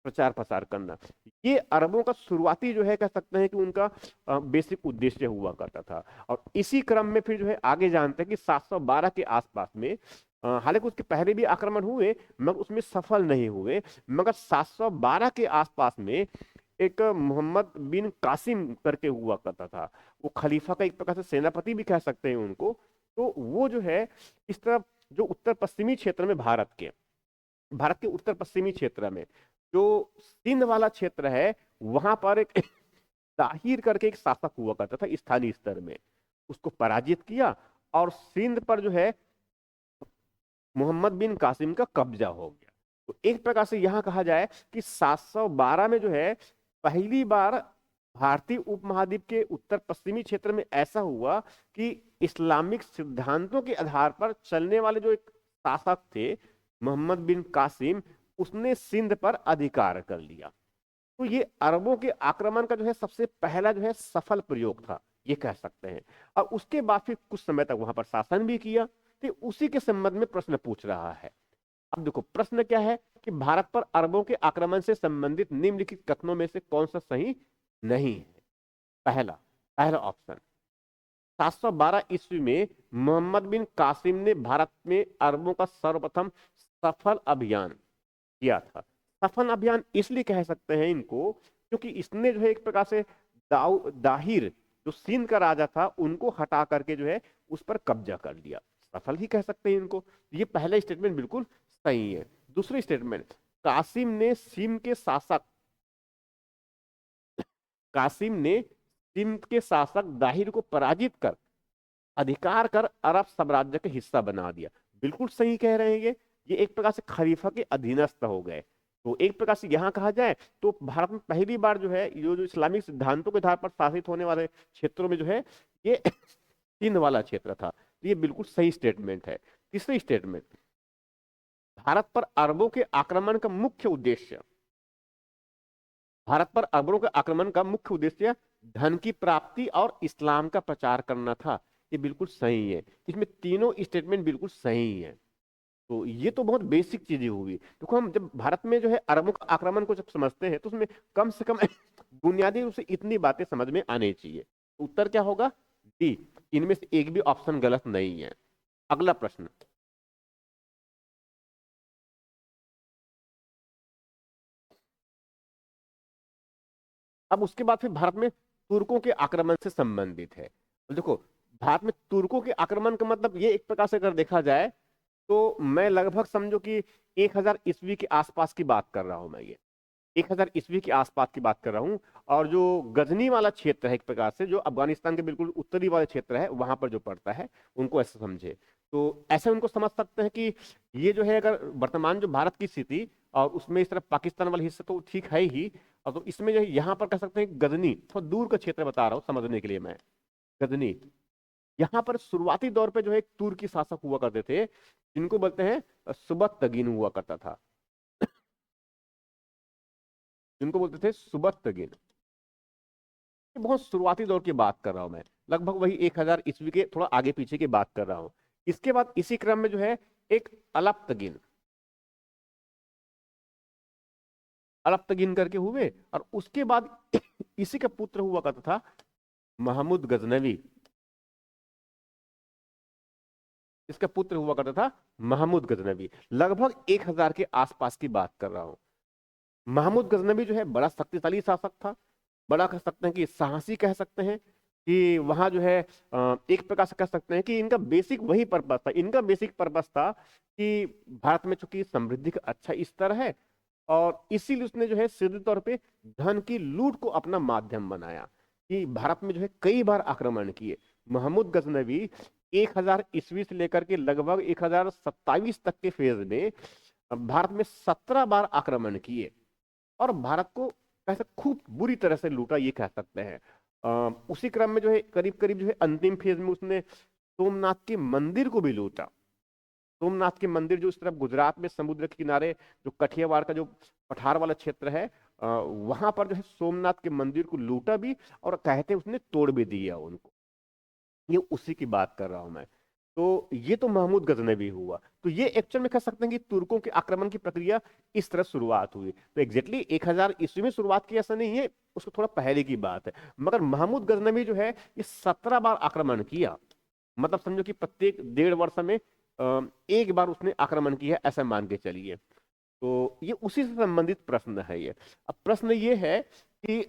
प्रचार प्रसार करना, ये अरबों का शुरुआती जो है कह सकते हैं कि उनका बेसिक उद्देश्य हुआ करता था। और इसी क्रम में फिर जो है आगे जानते हैं कि 712 के आसपास में, हालांकि उसके पहले भी आक्रमण हुए मगर उसमें सफल नहीं हुए, मगर 712 के आसपास में एक मोहम्मद बिन कासिम करके हुआ करता था। वो खलीफा का एक प्रकार से सेनापति भी कह सकते हैं उनको। तो वो जो है इस तरफ जो उत्तर पश्चिमी क्षेत्र में, भारत के उत्तर पश्चिमी क्षेत्र में जो सिंध वाला क्षेत्र है, वहां पर एक ताहिर करके एक शासक हुआ करता था स्थानीय स्तर में, उसको पराजित किया, और सिंध पर जो है मोहम्मद बिन कासिम का कब्जा हो गया। तो एक प्रकार से यहां कहा जाए कि 712 में जो है पहली बार भारतीय उपमहाद्वीप के उत्तर पश्चिमी क्षेत्र में ऐसा हुआ कि इस्लामिक सिद्धांतों के आधार पर चलने वाले जो एक शासक थे मोहम्मद बिन कासिम, उसने सिंध पर अधिकार कर लिया। तो ये अरबों के आक्रमण का जो है सबसे पहला जो है सफल प्रयोग था, ये कह सकते हैं। और उसके बाद फिर कुछ समय तक वहां पर शासन भी किया, तो उसी के संबंध में प्रश्न पूछ रहा है। अब देखो प्रश्न क्या है कि भारत पर अरबों के आक्रमण से संबंधित निम्नलिखित कथनों में से कौन सा सही नहीं है। पहला पहला ऑप्शन, 712 ईस्वी में मोहम्मद बिन कासिम ने भारत में अरबों का सर्वप्रथम सफल अभियान किया था। सफल अभियान इसलिए कह सकते हैं इनको क्योंकि इसने जो है एक प्रकार से दाहिर जो सिंध का राजा था उनको हटा करके जो है उस पर कब्जा कर लिया। सफल ही कह सकते हैं इनको। ये पहला स्टेटमेंट बिल्कुल सही है। दूसरी स्टेटमेंट, कासिम ने सिंध के शासक कासिम ने सिंध के शासक दाहिर को पराजित कर अधिकार कर अरब साम्राज्य का हिस्सा बना दिया। बिल्कुल सही कह रहे हैं ये एक प्रकार से खलीफा के अधीनस्थ हो गए। तो एक प्रकार से यहां कहा जाए तो भारत में पहली बार जो है जो इस्लामिक सिद्धांतों के आधार पर शासित होने वाले क्षेत्रों में जो है ये सिंध वाला क्षेत्र था। तो ये बिल्कुल सही स्टेटमेंट है। तीसरी स्टेटमेंट, भारत पर अरबों के आक्रमण का मुख्य उद्देश्य भारत पर अरबों के आक्रमण का मुख्य उद्देश्य धन की प्राप्ति और इस्लाम का प्रचार करना था। ये बिल्कुल सही है। इसमें तीनों स्टेटमेंट बिल्कुल सही है। तो ये तो बहुत बेसिक चीजें हुई। देखो हम जब भारत में जो है अरबों का आक्रमण को जब समझते हैं तो उसमें कम से कम बुनियादी रूप से इतनी बातें समझ में आनी चाहिए। तो उत्तर क्या होगा? डी। इनमें से एक भी ऑप्शन गलत नहीं है। अगला प्रश्न, अब उसके बाद फिर भारत में तुर्कों के आक्रमण से संबंधित है। तो देखो भारत में तुर्कों के आक्रमण का मतलब ये एक प्रकार से अगर देखा जाए तो मैं लगभग समझो कि 1000 ईस्वी के आसपास की बात कर रहा हूं। मैं ये 1000 ईस्वी के आसपास की बात कर रहा हूं। और जो गजनी वाला क्षेत्र है एक प्रकार से जो अफगानिस्तान के बिल्कुल उत्तरी वाला क्षेत्र है वहां पर जो पड़ता है उनको ऐसे समझे। तो ऐसे उनको समझ सकते हैं कि ये जो है अगर वर्तमान जो भारत की स्थिति और उसमें इस तरफ पाकिस्तान वाला हिस्सा तो ठीक है ही। और तो इसमें जो है यहाँ पर कह सकते हैं गजनी थोड़ा दूर का क्षेत्र बता रहा हूँ समझने के लिए मैं। गजनी यहाँ पर शुरुआती दौर पे जो है एक तुर्की शासक हुआ करते थे जिनको बोलते हैं सुबक्तगीन हुआ करता था। जिनको बोलते थे सुबक्तगीन। बहुत शुरुआती दौर की बात कर रहा हूं मैं, लगभग वही 1000 ईस्वी के थोड़ा आगे पीछे की बात कर रहा हूं। इसके बाद इसी क्रम में जो है एक अलप्तगीन अलप्तगीन करके हुए। और उसके बाद इसी का पुत्र हुआ करता था महमूद गजनवी। इसका पुत्र हुआ करता था महमूद गजनवी। लगभग 1000 के आसपास की बात कर रहा हूं। महमूद गजनवी जो है बड़ा शक्तिशाली शासक था। बड़ा कह सकते हैं कि साहसी कह सकते हैं कि वहां जो है एक प्रकार से कह सकते हैं कि इनका बेसिक वही पर्पस था। इनका बेसिक पर्पस था कि भारत में चूंकि समृद्धि का अच्छा स्तर है और इसीलिए उसने जो है सीधे तौर पे धन की लूट को अपना माध्यम बनाया कि भारत में जो है कई बार आक्रमण किए। महमूद गजनवी 1000 ईस्वी से लेकर के लगभग 1027 तक के फेज में भारत में 17 बार आक्रमण किए और भारत को कैसे खूब बुरी तरह से लूटा ये कह सकते हैं। उसी क्रम में जो है करीब करीब जो है अंतिम फेज में उसने सोमनाथ के मंदिर को भी लूटा। सोमनाथ के मंदिर जो इस तरफ गुजरात में समुद्र के किनारे जो कठियावाड़ का जो पठार वाला क्षेत्र है वहां पर जो है सोमनाथ के मंदिर को लूटा भी और कहते उसने तोड़ भी दिया उनको। ये उसी की बात कर रहा हूं मैं। तो ये तो महमूद गजनवी हुआ। तो ये एक्चुअल में कह सकते हैं कि तुर्कों के आक्रमण की प्रक्रिया इस तरह शुरुआत हुई। तो एग्जैक्टली 1000 ईस्वी में शुरुआत की ऐसा नहीं है, उसको थोड़ा पहले की बात है। मगर महमूद गजनवी जो है ये 17 बार आक्रमण किया। मतलब समझो कि प्रत्येक 1.5 वर्ष में एक बार उसने आक्रमण किया ऐसा मान के चलिए। तो ये उसी से संबंधित प्रश्न है ये। अब प्रश्न ये है कि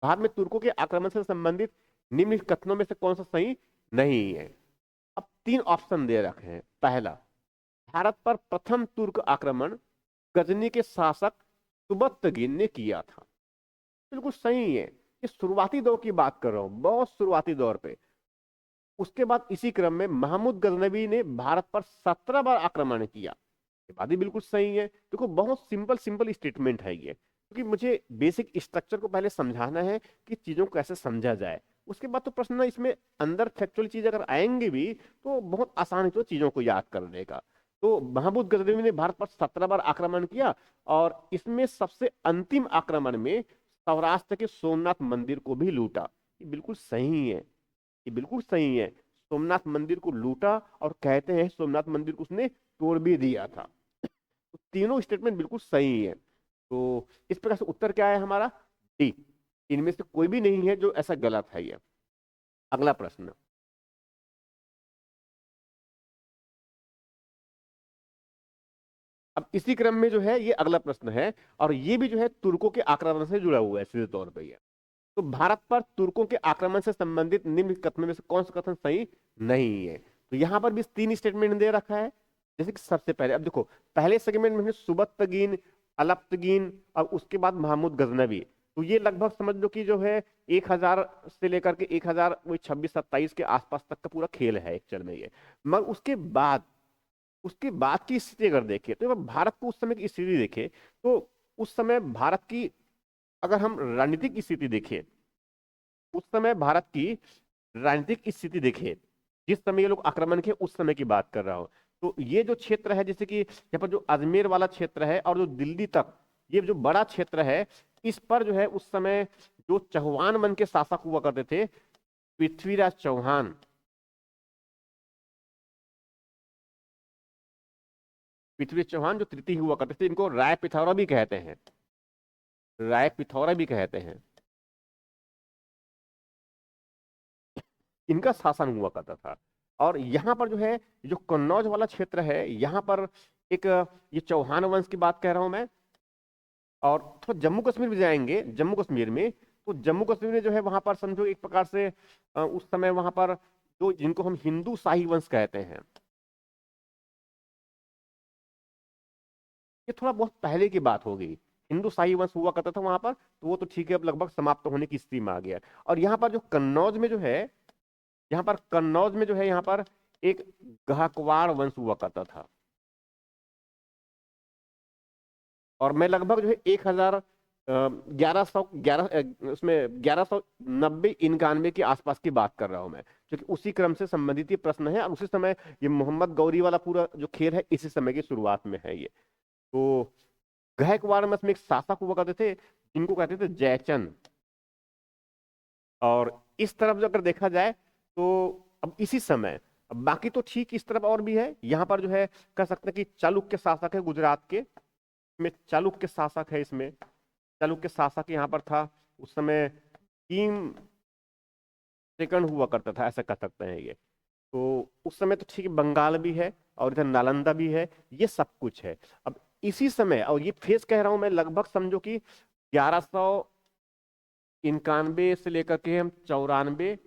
भारत में तुर्कों के आक्रमण से संबंधित निम्नलिखित कथनों में से कौन सा सही नहीं है। अब 3 ऑप्शन दे रखे हैं। पहला, भारत पर प्रथम तुर्क आक्रमण गजनी के शासक सुबक्तगीन ने किया था। बिल्कुल सही है। ये शुरुआती दौर की बात कर रहा हूं, बहुत शुरुआती दौर पे। उसके बाद इसी क्रम में महमूद गजनवी ने भारत पर 17 बार आक्रमण किया। ये बात भी बिल्कुल सही है। देखो बहुत सिंपल सिंपल स्टेटमेंट है ये क्योंकि मुझे बेसिक स्ट्रक्चर को पहले समझाना है कि चीजों को कैसे समझा जाए। उसके बाद तो प्रश्न इसमें अंदर फैक्चुअल चीज अगर आएंगे भी तो बहुत आसान है तो चीजों को याद करने का। तो महमूद गजनवी ने भारत पर 17 बार आक्रमण किया और इसमें सबसे अंतिम आक्रमण में सौराष्ट्र के सोमनाथ मंदिर को भी लूटा। ये बिल्कुल सही है। ये बिल्कुल सही है। सोमनाथ मंदिर को लूटा और कहते हैं सोमनाथ मंदिर को उसने तोड़ भी दिया था। तो तीनों स्टेटमेंट बिल्कुल सही है। तो इस प्रकार से उत्तर क्या है हमारा? डी। इनमें से कोई भी नहीं है जो ऐसा गलत है ये। अगला प्रश्न। अब इसी क्रम में जो है ये अगला प्रश्न है, और ये भी जो है तुर्कों के आक्रमण से जुड़ा हुआ है सीधे तौर पे ये। तो भारत पर तुर्कों के आक्रमण से संबंधित निम्न कथनों में से कौन सा कथन सही नहीं है? तो यहां पर भी तीन स्टेटमेंट दे रखा है। जैसे कि सबसे पहले, अब देखो, पहले सेगमेंट में सुबत्तगीन, अलप्तगीन और उसके बाद महमूद गजनवी। तो ये लगभग समझ लो कि जो है 1000 से लेकर के 1000 वही 26-27 के आसपास तक का पूरा खेल है एक्चुअल में ये। मगर उसके बाद की स्थिति अगर देखें, तो अगर भारत को उस समय की स्थिति देखें, तो उस समय भारत की, अगर हम राजनीतिक स्थिति देखें, उस समय भारत की राजनीतिक स्थिति देखें, जिस समय ये लोग आक्रमण के उस समय की बात कर रहा हूं, तो ये जो क्षेत्र है, जैसे कि यहाँ पर जो अजमेर वाला क्षेत्र है और जो दिल्ली तक ये जो बड़ा क्षेत्र है, इस पर जो है उस समय जो चौहान वंश के शासक हुआ करते थे, पृथ्वीराज चौहान, पृथ्वी चौहान जो तृतीय हुआ करते थे, इनको राय पिथौरा भी कहते हैं, राय पिथौरा भी कहते हैं, इनका शासन हुआ करता था। और यहाँ पर जो है जो कन्नौज वाला क्षेत्र है, यहाँ पर एक ये चौहान वंश की बात कह रहा हूं मैं। और थोड़ा जम्मू कश्मीर भी जाएंगे, जम्मू कश्मीर में, तो जम्मू कश्मीर में जो है वहां पर समझो एक प्रकार से उस समय वहां पर जो जिनको हम हिंदू शाही वंश कहते हैं, ये थोड़ा बहुत पहले की बात होगी। हिंदू शाही वंश हुआ करता था वहां पर, तो वो तो ठीक है, अब लगभग समाप्त होने की स्थिति में आ गया। और यहाँ पर जो कन्नौज में जो है, यहाँ पर कन्नौज में जो है यहाँ पर एक गाहकवाड़ वंश हुआ करता था। और मैं लगभग जो है 1111 उसमें 1190-91 के आसपास की बात कर रहा हूं मैं, क्योंकि उसी क्रम से संबंधित ये प्रश्न है। और उसी समय ये मोहम्मद गौरी वाला पूरा जो खेल है इसी समय की शुरुआत में है ये। तो गायकवाड़ वंश में एक शासक हुआ करते थे जिनको कहते थे जयचंद। और इस तरफ जो अगर देखा जाए, तो अब इसी समय, अब बाकी तो ठीक इस तरफ और भी है, यहाँ पर जो है कह सकते हैं कि चालुक्य शासक है गुजरात के, में चालुक्य शासक है, इसमें चालुक्य शासक यहाँ पर था उस समय, किम सेकंड हुआ करता था, ऐसा कह सकते हैं ये। तो उस समय तो ठीक है, बंगाल भी है और इधर नालंदा भी है, ये सब कुछ है। अब इसी समय, और ये फेज कह रहा हूं मैं, लगभग समझो कि 1191 से लेकर के हम 94,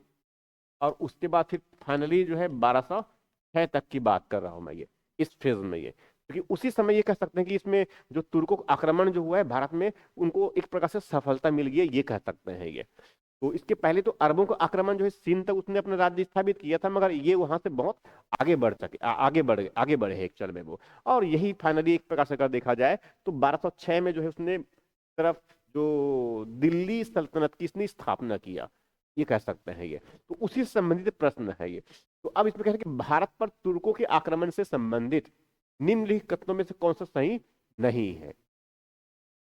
और उसके बाद फिर फाइनली जो है 1206 तक की बात कर रहा हूं मैं ये, इस फेज में ये। क्योंकि उसी समय ये कह सकते हैं कि इसमें जो तुर्कों का आक्रमण जो हुआ है भारत में, उनको एक प्रकार से सफलता मिल गई है, ये कह सकते हैं ये। तो इसके पहले तो अरबों का आक्रमण जो है सिंध तक उसने अपना राज्य स्थापित किया था, मगर ये वहां से बहुत आगे बढ़ सके, आगे बढ़े एक्चुअल में वो। और यही फाइनली एक प्रकार से अगर देखा जाए, तो 1206 में जो है उसने तरफ जो दिल्ली सल्तनत की इसने स्थापना किया, ये कह सकते हैं ये। तो उसी से संबंधित प्रश्न है ये। तो अब इसमें कहते हैं कि भारत पर तुर्कों के आक्रमण से संबंधित निम्नलिखित कथनों में से कौन सा सही नहीं है?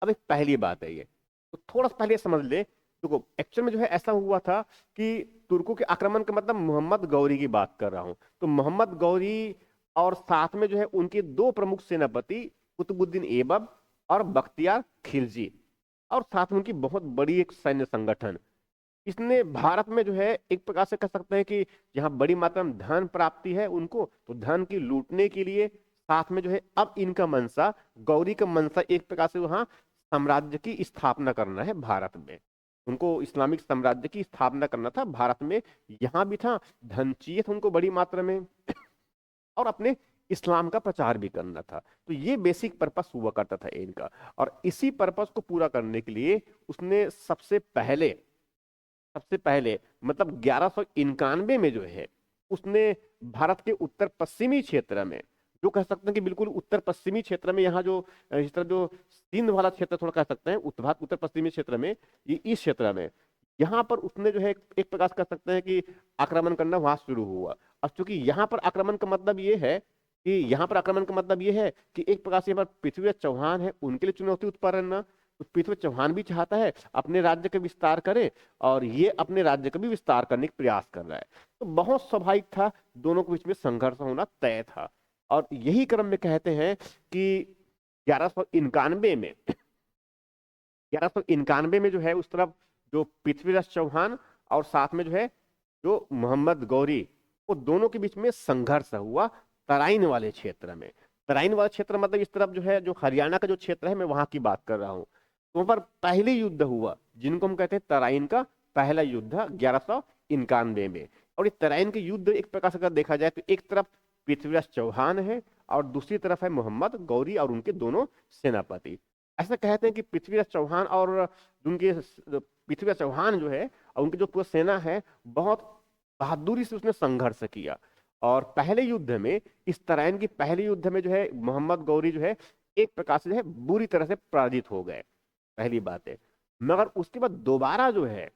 अब एक पहली बात है ये, तो थोड़ा सा पहले समझ ले। देखो एक्चुअल में जो है ऐसा हुआ था कि तुर्कों के आक्रमण का मतलब मोहम्मद गौरी की बात कर रहा हूं। तो मोहम्मद गौरी और साथ में जो है उनके दो प्रमुख सेनापति कुतुबुद्दीन ऐबक और बख्तियार खिलजी, और साथ में उनकी बहुत बड़ी एक सैन्य संगठन, इसने भारत में जो है एक प्रकार से कह सकते हैं कि जहां बड़ी मात्रा में धन प्राप्ति है उनको, तो धन की लूटने के लिए साथ में जो है अब इनका मंशा, गौरी का मंशा एक प्रकार से वहां साम्राज्य की स्थापना करना है भारत में। उनको इस्लामिक साम्राज्य की स्थापना करना था भारत में, यहां भी था, धन चाहिए था उनको बड़ी मात्रा में, और अपने इस्लाम का प्रचार भी करना था। तो ये बेसिक पर्पस हुआ करता था इनका। और इसी पर्पस को पूरा करने के लिए उसने सबसे पहले मतलब 1191 में जो है उसने भारत के उत्तर पश्चिमी क्षेत्र में, जो कह सकते हैं कि बिल्कुल उत्तर पश्चिमी क्षेत्र में, यहाँ जो इस तरह जो सिंध वाला क्षेत्र थोड़ा कह सकते हैं उत्तर पश्चिमी क्षेत्र में, ये इस क्षेत्र में, यहाँ पर उसने जो है एक प्रकार से कह सकते हैं कि आक्रमण करना वहां शुरू हुआ। अब चूंकि यहाँ पर आक्रमण का मतलब ये है कि यहाँ पर आक्रमण का मतलब ये है कि एक प्रकार से यहाँ पर पृथ्वीराज चौहान है, उनके लिए चुनौती उत्पन्न, तो पृथ्वीराज चौहान भी चाहता है अपने राज्य का विस्तार करे, और ये अपने राज्य का भी विस्तार करने का प्रयास कर रहा है। तो बहुत स्वाभाविक था, दोनों के बीच में संघर्ष होना तय था। और यही क्रम में कहते हैं कि 1191 में 1191 में जो है उस तरफ जो पृथ्वीराज चौहान और साथ में जो है जो मोहम्मद गौरी, वो दोनों के बीच में संघर्ष हुआ तराइन वाले क्षेत्र में। तराइन वाला क्षेत्र मतलब इस तरफ जो है, जो हरियाणा का जो क्षेत्र है, मैं वहां की बात कर रहा हूँ। तो वहां पर पहले युद्ध हुआ जिनको हम कहते हैं तराइन का पहला युद्ध 1191 में। और इस तराइन के युद्ध एक प्रकार से अगर देखा जाए तो एक तरफ पृथ्वीराज चौहान है और दूसरी तरफ है मोहम्मद गौरी और उनके दोनों सेनापति। ऐसा कहते हैं कि पृथ्वीराज चौहान और उनके पृथ्वीराज चौहान जो है और उनकी जो पूरा सेना है, बहुत बहादुरी से उसने संघर्ष किया। और पहले युद्ध में, इस तराइन की पहले युद्ध में जो है मोहम्मद गौरी जो है एक प्रकार से जो है बुरी तरह से पराजित हो गए, पहली बात है। मगर उसके बाद दोबारा जो है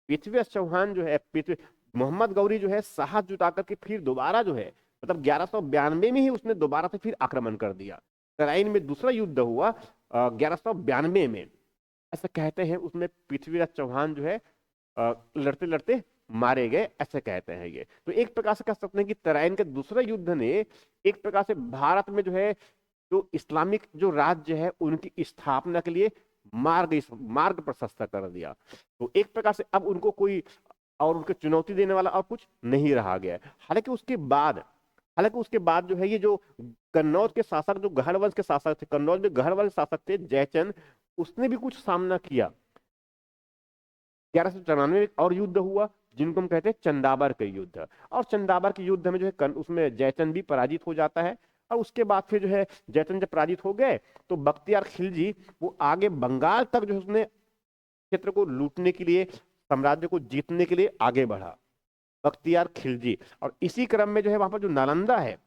पृथ्वीराज चौहान जो है, पृथ्वी मोहम्मद गौरी जो है साहस जुटा करके फिर दोबारा जो है, मतलब 1192 में ही उसने दोबारा से फिर आक्रमण कर दिया। तराइन में दूसरा युद्ध हुआ 1192 में। ऐसा कहते हैं उसमें पृथ्वीराज चौहान जो है लड़ते लड़ते मारे गए, ऐसे कहते हैं ये। तो एक प्रकार से कह सकते हैं कि तराइन के दूसरा युद्ध ने एक प्रकार से भारत में जो है जो इस्लामिक जो राज्य है उनकी स्थापना के लिए मार्ग प्रशस्त कर दिया। तो एक प्रकार से अब उनको कोई और उनको चुनौती देने वाला और कुछ नहीं रहा गया। हालांकि उसके बाद जो है ये जो कन्नौज के शासक, जो गढ़ वंश के शासक थे, कन्नौज में गढ़ वंश शासक थे जयचंद, उसने भी कुछ सामना किया। 1194 में एक और युद्ध हुआ जिनको हम कहते हैं चंदाबर के युद्ध। और चंदाबर के युद्ध में जो है उसमें जयचंद भी पराजित हो जाता है। और उसके बाद फिर जो है जयचंद जब पराजित हो गए तो बख्तियार खिलजी वो आगे बंगाल तक जो है उसने क्षेत्र को लूटने के लिए, साम्राज्य को जीतने के लिए आगे बढ़ा बख्तियार खिलजी। और इसी क्रम में जो है वहां पर जो नालंदा है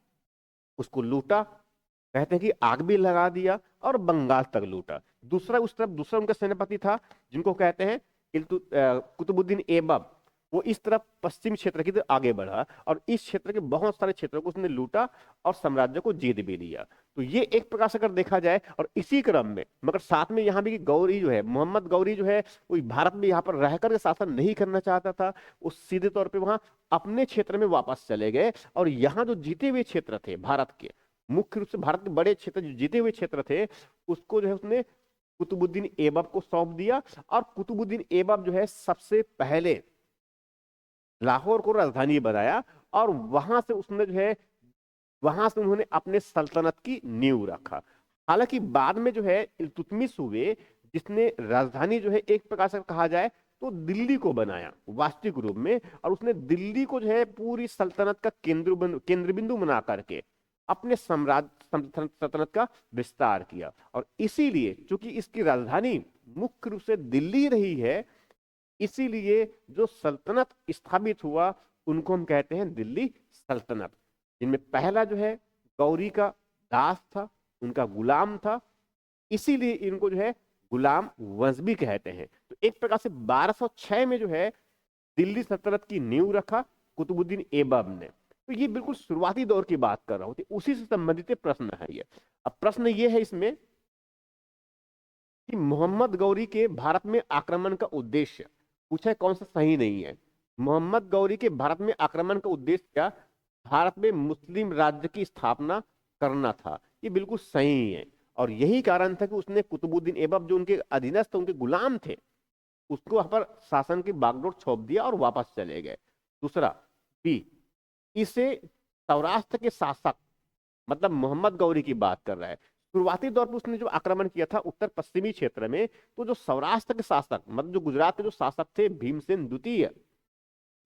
उसको लूटा, कहते हैं कि आग भी लगा दिया और बंगाल तक लूटा। दूसरा उस तरफ दूसरा उनका सेनापति था जिनको कहते हैं कुतुबुद्दीन ऐबक। वो इस तरफ पश्चिम क्षेत्र की तरफ आगे बढ़ा और इस क्षेत्र के बहुत सारे क्षेत्रों को उसने लूटा और साम्राज्य को जीत भी लिया। तो ये एक प्रकार से अगर देखा जाए, और इसी क्रम में मगर साथ में यहाँ भी गौरी जो है, मोहम्मद गौरी जो है, वो भारत में यहाँ पर रहकर के शासन नहीं करना चाहता था। वो सीधे तौर पर वहां अपने क्षेत्र में वापस चले गए और यहाँ जो जीते हुए क्षेत्र थे भारत के, मुख्य रूप से भारत के बड़े क्षेत्र जो जीते हुए क्षेत्र थे, उसको जो है उसने कुतुबुद्दीन ऐबक को सौंप दिया। और कुतुबुद्दीन ऐबक जो है सबसे पहले लाहौर को राजधानी बनाया और वहां से उसने जो है वहां से उन्होंने अपने सल्तनत की नींव रखा। हालांकि बाद में जो है इल्तुतमिश हुए जिसने राजधानी जो है एक प्रकार से कहा जाए तो दिल्ली को बनाया वास्तविक रूप में, और उसने दिल्ली को जो है पूरी सल्तनत का केंद्र बिंदु बना करके अपने सल्तनत का विस्तार किया। और इसीलिए चूंकि इसकी राजधानी मुख्य रूप से दिल्ली रही है, इसीलिए जो सल्तनत स्थापित हुआ उनको हम कहते हैं दिल्ली सल्तनत, जिनमें पहला जो है गौरी का दास था, उनका गुलाम था, इसीलिए इनको जो है गुलाम वंश भी कहते हैं। तो एक प्रकार से 1206 में जो है दिल्ली सल्तनत की नींव रखा कुतुबुद्दीन ऐबक ने। तो ये बिल्कुल शुरुआती दौर की बात कर रहा हूं, तो उसी से संबंधित प्रश्न है ये। अब प्रश्न ये है इसमें कि मोहम्मद गौरी के भारत में आक्रमण का उद्देश्य पूछा है, कौन सा सही नहीं है। मोहम्मद गौरी के भारत में आक्रमण का उद्देश्य क्या, भारत में मुस्लिम राज्य की स्थापना करना था, ये बिल्कुल सही है। और यही कारण था कि उसने कुतुबुद्दीन ऐबक जो उनके अधीनस्थ उनके गुलाम थे उसको वहां पर शासन की बागडोर सौंप दिया और वापस चले गए। दूसरा बी, इसे सौराष्ट्र के शासक मतलब मोहम्मद गौरी की बात कर रहा है, शुरुआती दौर पर उसने जो आक्रमण किया था उत्तर पश्चिमी क्षेत्र में, तो जो सौराष्ट्र के शासक मतलब जो गुजरात के जो शासक थे भीमसेन द्वितीय,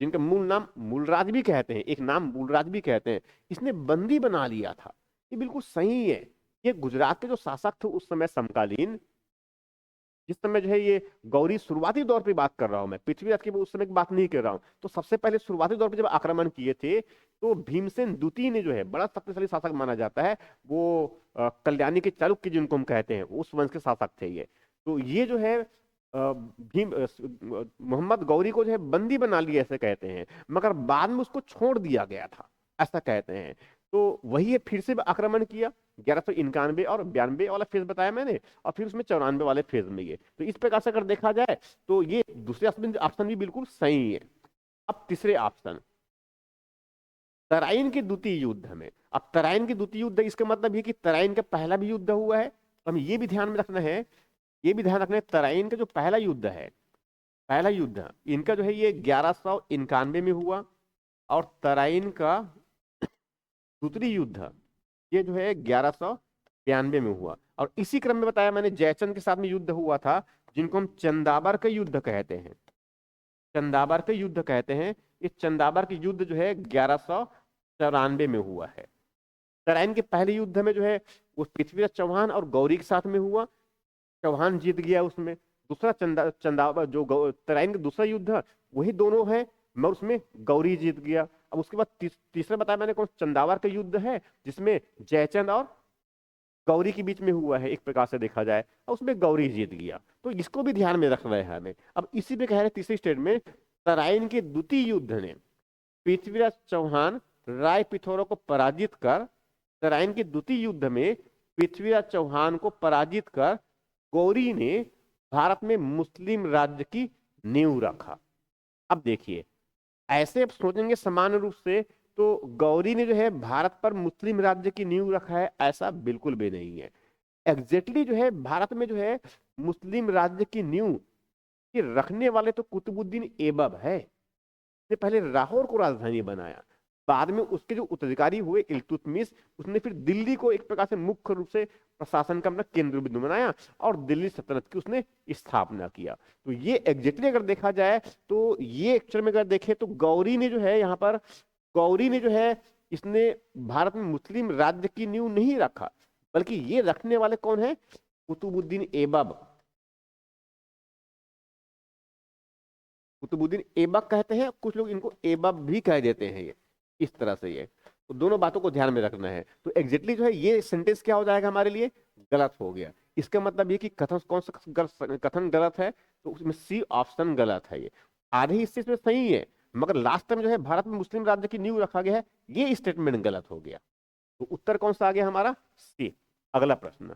जिनका मूल नाम मूलराज भी कहते हैं, एक नाम मूलराज भी कहते हैं, इसने बंदी बना लिया था। ये बिल्कुल सही है। ये गुजरात के जो शासक थे उस समय समकालीन, जिस समय जो है ये गौरी शुरुआती दौर पे बात कर रहा हूं मैं, पृथ्वीराज की उस समय की बात नहीं कर रहा हूं, तो सबसे पहले शुरुआती दौर पे जब आक्रमण किए थे तो भीमसेन द्वितीय ने जो है बड़ा शक्तिशाली शासक माना जाता है, वो कल्याणी के चालुक्य जिनको हम कहते हैं उस वंश के शासक थे ये। तो ये जो है मोहम्मद गौरी को जो है बंदी बना लिया ऐसे कहते हैं, मगर बाद में उसको छोड़ दिया गया था ऐसा कहते हैं। तो वही है, फिर से आक्रमण किया 1191 और 92 वाला फेज बताया मैंने, और फिर उसमें 94 वाले फेज में ये। तो इस प्रकार से अगर देखा जाए तो ये दूसरे ऑप्शन भी बिल्कुल सही है। अब तीसरे ऑप्शन तराइन के द्वितीय युद्ध में। अब तराइन के द्वितीय युद्ध, इसका मतलब ये कि तराइन का पहला भी युद्ध हुआ है। तो हमें ये भी ध्यान में रखना है, ये भी ध्यान रखना है, तराइन का जो पहला युद्ध है, पहला युद्ध इनका जो है ये 1191 में हुआ, और तराइन का दूसरी युद्ध ये जो है 1192 में हुआ। और इसी क्रम में बताया मैंने जयचंद के साथ में युद्ध हुआ था, जिनको हम चंदाबर का युद्ध कहते हैं, चंदाबर का युद्ध कहते हैं। इस चंदाबर के युद्ध जो है 1194 में हुआ है। तराइन के पहले युद्ध में जो है वो पृथ्वीराज चौहान और गौरी के साथ में हुआ, चौहान जीत गया उसमें। दूसरा चंदावर जो तराइन का दूसरा युद्ध वही दोनों है, मगर उसमें गौरी जीत गया। अब उसके बाद तीसरा बताया मैंने कौन, चंदावर का युद्ध है, जिसमें जयचंद और गौरी के बीच में हुआ है एक प्रकार से देखा जाए, और उसमें गौरी जीत गया। तो इसको भी ध्यान में रख रहे हैं हमें। अब इसी पे कह रहे तीसरी स्टेट में, तराइन के द्वितीय युद्ध ने पृथ्वीराज चौहान राय पिथौरा को पराजित कर, तराइन के द्वितीय युद्ध में पृथ्वीराज चौहान को पराजित कर गौरी ने भारत में मुस्लिम राज्य की नींव रखा। अब देखिए, ऐसे आप सोचेंगे सामान्य रूप से तो गौरी ने जो है भारत पर मुस्लिम राज्य की नींव रखा है, ऐसा बिल्कुल भी नहीं है। एग्जैक्टली जो है भारत में जो है मुस्लिम राज्य की नींव के रखने वाले तो कुतुबुद्दीन ऐबक है। उसने पहले लाहौर को राजधानी बनाया, बाद में उसके जो उत्तराधिकारी हुए इल्तुतमिश, उसने फिर दिल्ली को एक प्रकार से मुख्य रूप से प्रशासन का अपना केंद्र बिंदु बनाया और दिल्ली सल्तनत की उसने स्थापना किया। तो ये एग्जैक्टली अगर देखा जाए तो ये एक्चुअल में अगर देखें तो गौरी ने जो है यहाँ पर, गौरी ने जो है इसने भारत में मुस्लिम राज्य की नींव नहीं रखा, बल्कि ये रखने वाले कौन है, कुतुबुद्दीन ऐबक। कुतुबुद्दीन ऐबक कहते हैं, कुछ लोग इनको ऐबक भी कह देते हैं, ये इस तरह से। ये तो दोनों बातों को ध्यान में रखना है। तो एग्जैक्टली जो है ये सेंटेंस क्या हो जाएगा हमारे लिए, गलत हो गया। इसका मतलब ये कि कथन कौन सा कथन गलत है, तो उसमें सी ऑप्शन गलत है। ये आधे हिस्से इसमें सही है, मगर लास्ट में जो है भारत में मुस्लिम राज्य की नींव रखा गया है, ये स्टेटमेंट गलत हो गया। तो उत्तर कौन सा आ गया हमारा, सी। अगला प्रश्न,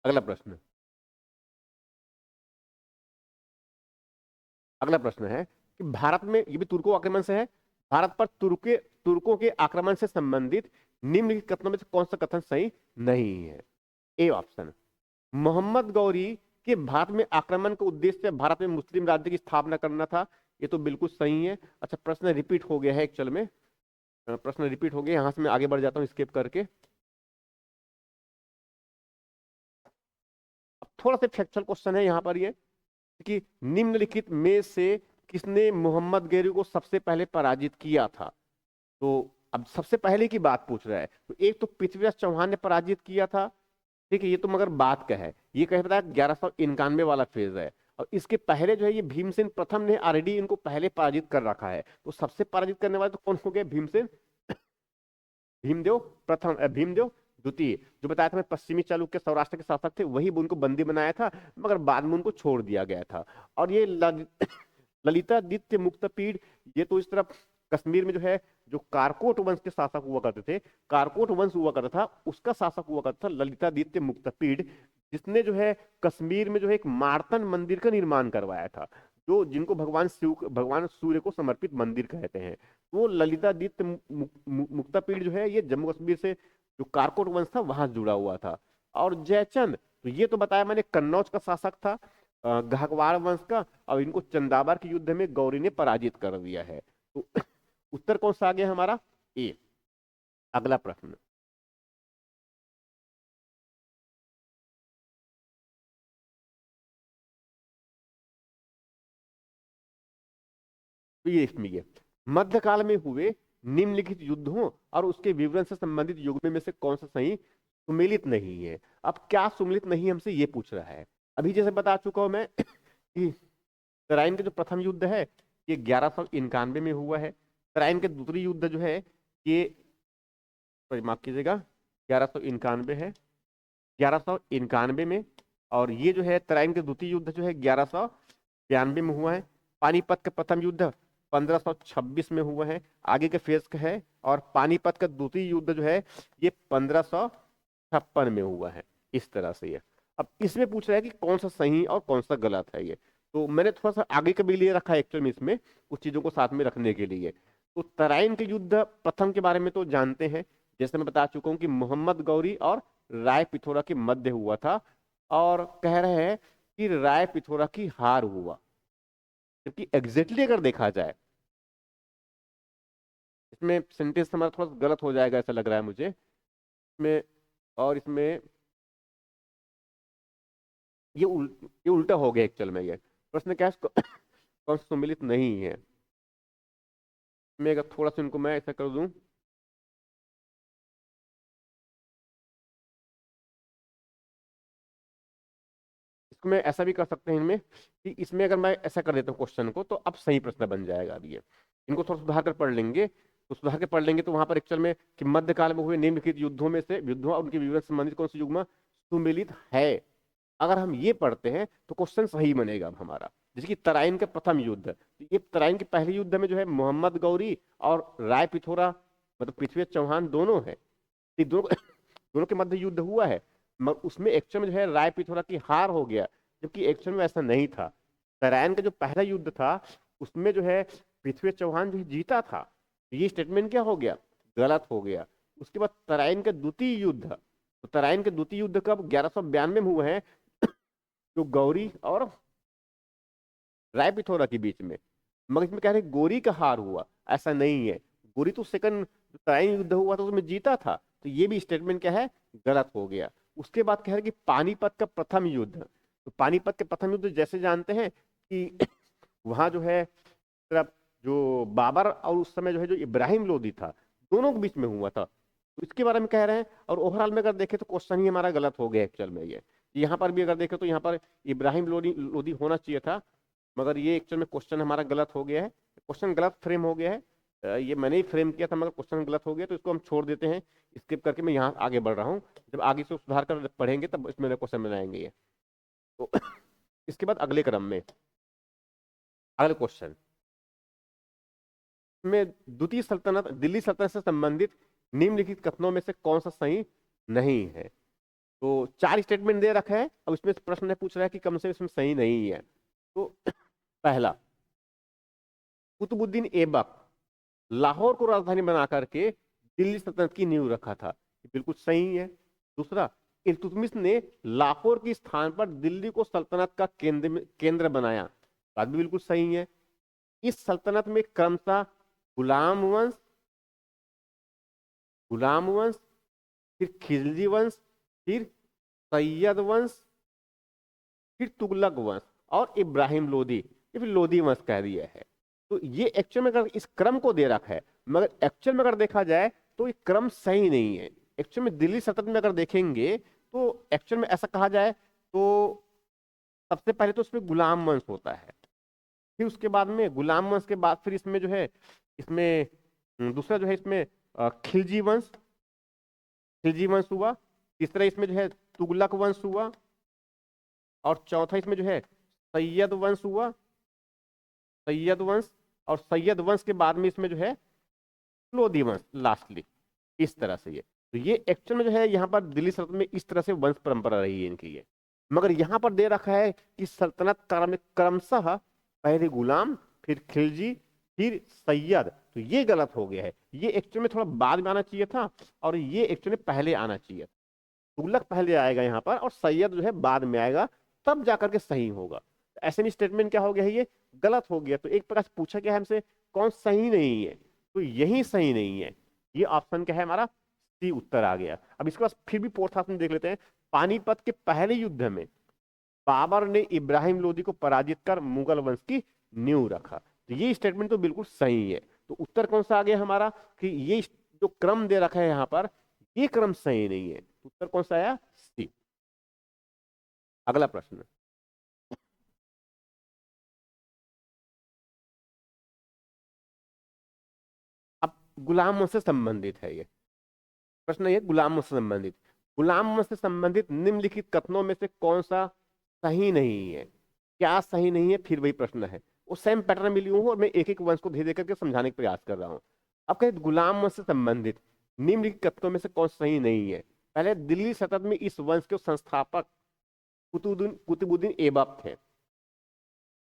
अगला प्रश्न, अगला प्रश्न है कि भारत में, ये भी तुर्कों आक्रमण से है, भारत पर तुर्कों के आक्रमण से संबंधित निम्नलिखित कथनों में से कौन सा कथन सही नहीं है। ए ऑप्शन, मोहम्मद गौरी के भारत में आक्रमण का उद्देश्य भारत में मुस्लिम राज्य की स्थापना करना था, ये तो बिल्कुल सही है। अच्छा, प्रश्न रिपीट हो गया है एक्चुअल में, प्रश्न रिपीट हो गया, यहां से मैं आगे बढ़ जाता हूं स्किप करके। अब थोड़ा सा फैक्चुअल क्वेश्चन है यहाँ पर ये, कि निम्नलिखित में से किसने मोहम्मद गौरी को सबसे पहले पराजित किया था। तो अब सबसे पहले की बात पूछ रहा है, तो एक तो पृथ्वीराज चौहान ने पराजित किया था, ठीक है, ये तो मगर बात का है, ये कह रहा है 1191 वाला फेज है। और इसके पहले जो है ये भीमसेन प्रथम ने ऑलरेडी इनको पहले पराजित कर रखा है। तो सबसे पराजित करने वाले तो कौन हो गए, भीमसेन, भीमदेव प्रथम, भीमदेव द्वितीय। जो बताया था मैं, पश्चिमी चालुक्य सौराष्ट्र के शासक थे, वही उनको बंदी बनाया था, मगर बाद में उनको छोड़ दिया गया था। और ये ललितादित्य मुक्तपीड़, ये तो इस तरफ कश्मीर में जो है, जो कारकोट वंश के शासक हुआ करते थे, कारकोट वंश हुआ करता था, उसका शासक हुआ करता था ललितादित्य मुक्तपीड़, जिसने जो है कश्मीर में जो है एक मार्तन मंदिर का निर्माण करवाया था, जो जिनको भगवान शिव, भगवान सूर्य को समर्पित मंदिर कहते हैं। वो ललितादित्य मुक्तापीड़ जो है ये जम्मू कश्मीर से, जो कारकोट वंश था वहां जुड़ा हुआ था। और जयचंद, तो ये तो बताया मैंने कन्नौज का शासक था, घाघवाड़ वंश का, और इनको चंदाबर के युद्ध में गौरी ने पराजित कर दिया है। तो उत्तर कौन सा आ गया हमारा, ए। अगला प्रश्न, तो ये इसमें ये मध्यकाल में हुए निम्नलिखित युद्धों और उसके विवरण से संबंधित युग्म में से कौन सा सही सुमेलित नहीं है। अब क्या सुमेलित नहीं हमसे ये पूछ रहा है। अभी जैसे बता चुका हूं मैं कि तराइन का जो प्रथम युद्ध है ये 1191 में हुआ है। तराइन का दूसरी युद्ध जो है ये, सॉरी माफ कीजिएगा, 1191 है, 1191 में। और ये जो है तराइन का द्वितीय युद्ध जो है 1192 में हुआ है। पानीपत का प्रथम युद्ध 1526 में हुआ है, आगे के फेज का है। और पानीपत का द्वितीय युद्ध जो है ये 1556 में हुआ है। इस तरह से ये। अब इसमें पूछ रहा है कि कौन सा सही और कौन सा गलत है ये। तो मैंने थोड़ा सा आगे के भी लिए रखा है एक्चुअल में, इसमें कुछ चीजों को साथ में रखने के लिए। तो तराइन के युद्ध प्रथम के बारे में तो जानते हैं, जैसे मैं बता चुका हूं कि मोहम्मद गौरी और राय पिथौरा के मध्य हुआ था, और कह रहे हैं कि राय पिथौरा की हार हुआ। जबकि एग्जैक्टली अगर देखा जाए, इसमें सेंटेंस हमारा थोड़ा सा गलत हो जाएगा ऐसा लग रहा है मुझे इसमें, और इसमें ये उल्टा हो गया एक्चुअल में। ये प्रश्न क्या है, कौन सा सम्मिलित नहीं है। मैं अगर थोड़ा सा इनको मैं ऐसा कर दूं, इसको मैं ऐसा भी कर सकते हैं इनमें कि इसमें अगर मैं ऐसा कर देता हूँ क्वेश्चन को, तो अब सही प्रश्न बन जाएगा। अब ये इनको थोड़ा सुधार कर पढ़ लेंगे, तो सुधार के पढ़ लेंगे तो वहां पर एक्चुअल में कि मध्यकाल में हुए निम्नलिखित युद्धों में से युद्धों और उनके विवरण से संबंधित कौन सी युग्म सुमेलित है। अगर हम ये पढ़ते हैं तो क्वेश्चन सही बनेगा अब हमारा। जैसे कि तराइन का प्रथम युद्ध, तो ये तराइन के पहले युद्ध में जो है मोहम्मद गौरी और राय पिथौरा, मतलब पृथ्वी चौहान दोनों है, ये दोनों दोनों के मध्य युद्ध हुआ है, मगर उसमें एक्चुअल में जो है राय पिथौरा की हार हो गया, जबकि एक्चुअल में ऐसा नहीं था। तराइन का जो पहला युद्ध था उसमें जो है पृथ्वी चौहान जो है जीता था। ये स्टेटमेंट क्या हो गया, गलत हो गया। उसके बाद तराइन का द्वितीय युद्ध, तो तराइन के द्वितीय युद्ध कब 1192 में हुए हैं, जो गौरी और राय पिथौरा के बीच में। मगर इसमें कह रहे हैं गोरी का हार हुआ, ऐसा नहीं है। गोरी तो सेकंड तराइन युद्ध हुआ था उसमें जीता था, तो ये भी स्टेटमेंट क्या है, गलत हो गया। उसके बाद कह रहे हैं कि पानीपत का प्रथम युद्ध, तो पानीपत के प्रथम युद्ध जैसे जानते हैं कि वहां जो है तरफ जो बाबर और उस समय जो है जो इब्राहिम लोदी था, दोनों के बीच में हुआ था, तो इसके बारे में कह रहे हैं। और ओवरऑल में अगर देखें तो क्वेश्चन ही हमारा गलत हो गया एक्चुअल में। ये यहाँ पर भी अगर देखें तो यहाँ पर इब्राहिम लोदी लोदी होना चाहिए था, मगर ये एक्चुअल में क्वेश्चन हमारा गलत हो गया है। क्वेश्चन गलत फ्रेम हो गया है। ये मैंने ही फ्रेम किया था मगर क्वेश्चन गलत हो गया, तो इसको हम छोड़ देते हैं, स्किप करके मैं यहाँ आगे बढ़ रहा हूँ। जब आगे से सुधार कर पढ़ेंगे तब इसमें क्वेश्चन बनाएंगे ये। तो इसके बाद अगले क्रम में अगले क्वेश्चन में द्वितीय सल्तनत दिल्ली सल्तनत से संबंधित निम्नलिखित कथनों में से कौन सा सही नहीं है। तो चार स्टेटमेंट दे रखा है, अब इसमें प्रश्न पूछ रहा है कि कम से इसमें सही नहीं है। तो पहला, कुतुबुद्दीन ऐबक लाहौर को राजधानी बना करके दिल्ली सल्तनत की नींव रखा था, ये बिल्कुल सही है। दूसरा, इल्तुतमिश ने लाहौर के स्थान पर दिल्ली को सल्तनत का केंद्र बनाया, बात भी बिल्कुल सही है। इस सल्तनत में क्रमशः गुलाम वंश गुलाम वंश, फिर खिलजी वंश, फिर सैयद वंश, फिर तुगलक वंश और इब्राहिम लोदी, ये फिर लोदी वंश कह दिया है। तो ये एक्चुअल में अगर इस क्रम को दे रखा है, मगर एक्चुअल में अगर देखा जाए तो ये क्रम सही नहीं है। एक्चुअल में दिल्ली सल्तनत में अगर देखेंगे तो एक्चुअल में ऐसा कहा जाए तो सबसे पहले तो उसमें गुलाम वंश होता है, फिर उसके बाद में गुलाम वंश के बाद फिर इसमें जो है इसमें दूसरा जो है इसमें खिलजी वंश हुआ। तीसरा इसमें जो है तुगलक वंश हुआ, और चौथा इसमें जो है सैयद वंश हुआ, सैयद वंश, और सैयद वंश के बाद में इसमें जो है लोधी वंश लास्टली, इस तरह से ये। तो ये एक्चुअल में जो है यहाँ पर दिल्ली सल्तनत में इस तरह से वंश परंपरा रही है इनकी ये। मगर यहाँ पर दे रखा है कि सल्तनत काल में क्रमशः पहले गुलाम, फिर खिलजी, फिर सैयद, तो ये गलत हो गया है। ये एक्चुअल में थोड़ा बाद में आना चाहिए था, और ये एक्चुअली पहले आना चाहिए। तुगलक पहले आएगा यहाँ पर और सैयद जो है बाद में आएगा, तब जाकर के सही होगा। ऐसे में स्टेटमेंट क्या हो गया है, ये गलत हो गया। तो एक प्रकार से पूछा गया है हमसे कौन सही नहीं है, तो यही सही नहीं है। ये ऑप्शन क्या है हमारा, सी उत्तर आ गया। अब इसके बाद फिर भी फोर्थ ऑप्शन देख लेते हैं। पानीपत के पहले युद्ध में बाबर ने इब्राहिम लोदी को पराजित कर मुगल वंश की नींव रखा, तो ये स्टेटमेंट तो बिल्कुल सही है। तो उत्तर कौन सा आ गया हमारा कि ये जो क्रम दे रखा है यहाँ पर, ये क्रम सही नहीं है। तो उत्तर कौन सा आया, सी। अगला प्रश्न, अब गुलाम वंश से संबंधित है ये प्रश्न, ये गुलाम वंश से संबंधित। गुलाम वंश से संबंधित निम्नलिखित कथनों में से कौन सा सही नहीं है। क्या सही नहीं है, फिर वही प्रश्न है। वो सेम पैटर्न में लिया हूं और मैं एक एक वंश को धीरे करके समझाने का प्रयास कर रहा हूं। अब कहे गुलाम वंश से संबंधित निम्नलिखित कथनों में से कौन सही नहीं है। पहले, दिल्ली सल्तनत में इस वंश के संस्थापक कुतुबुद्दीन ऐबक थे।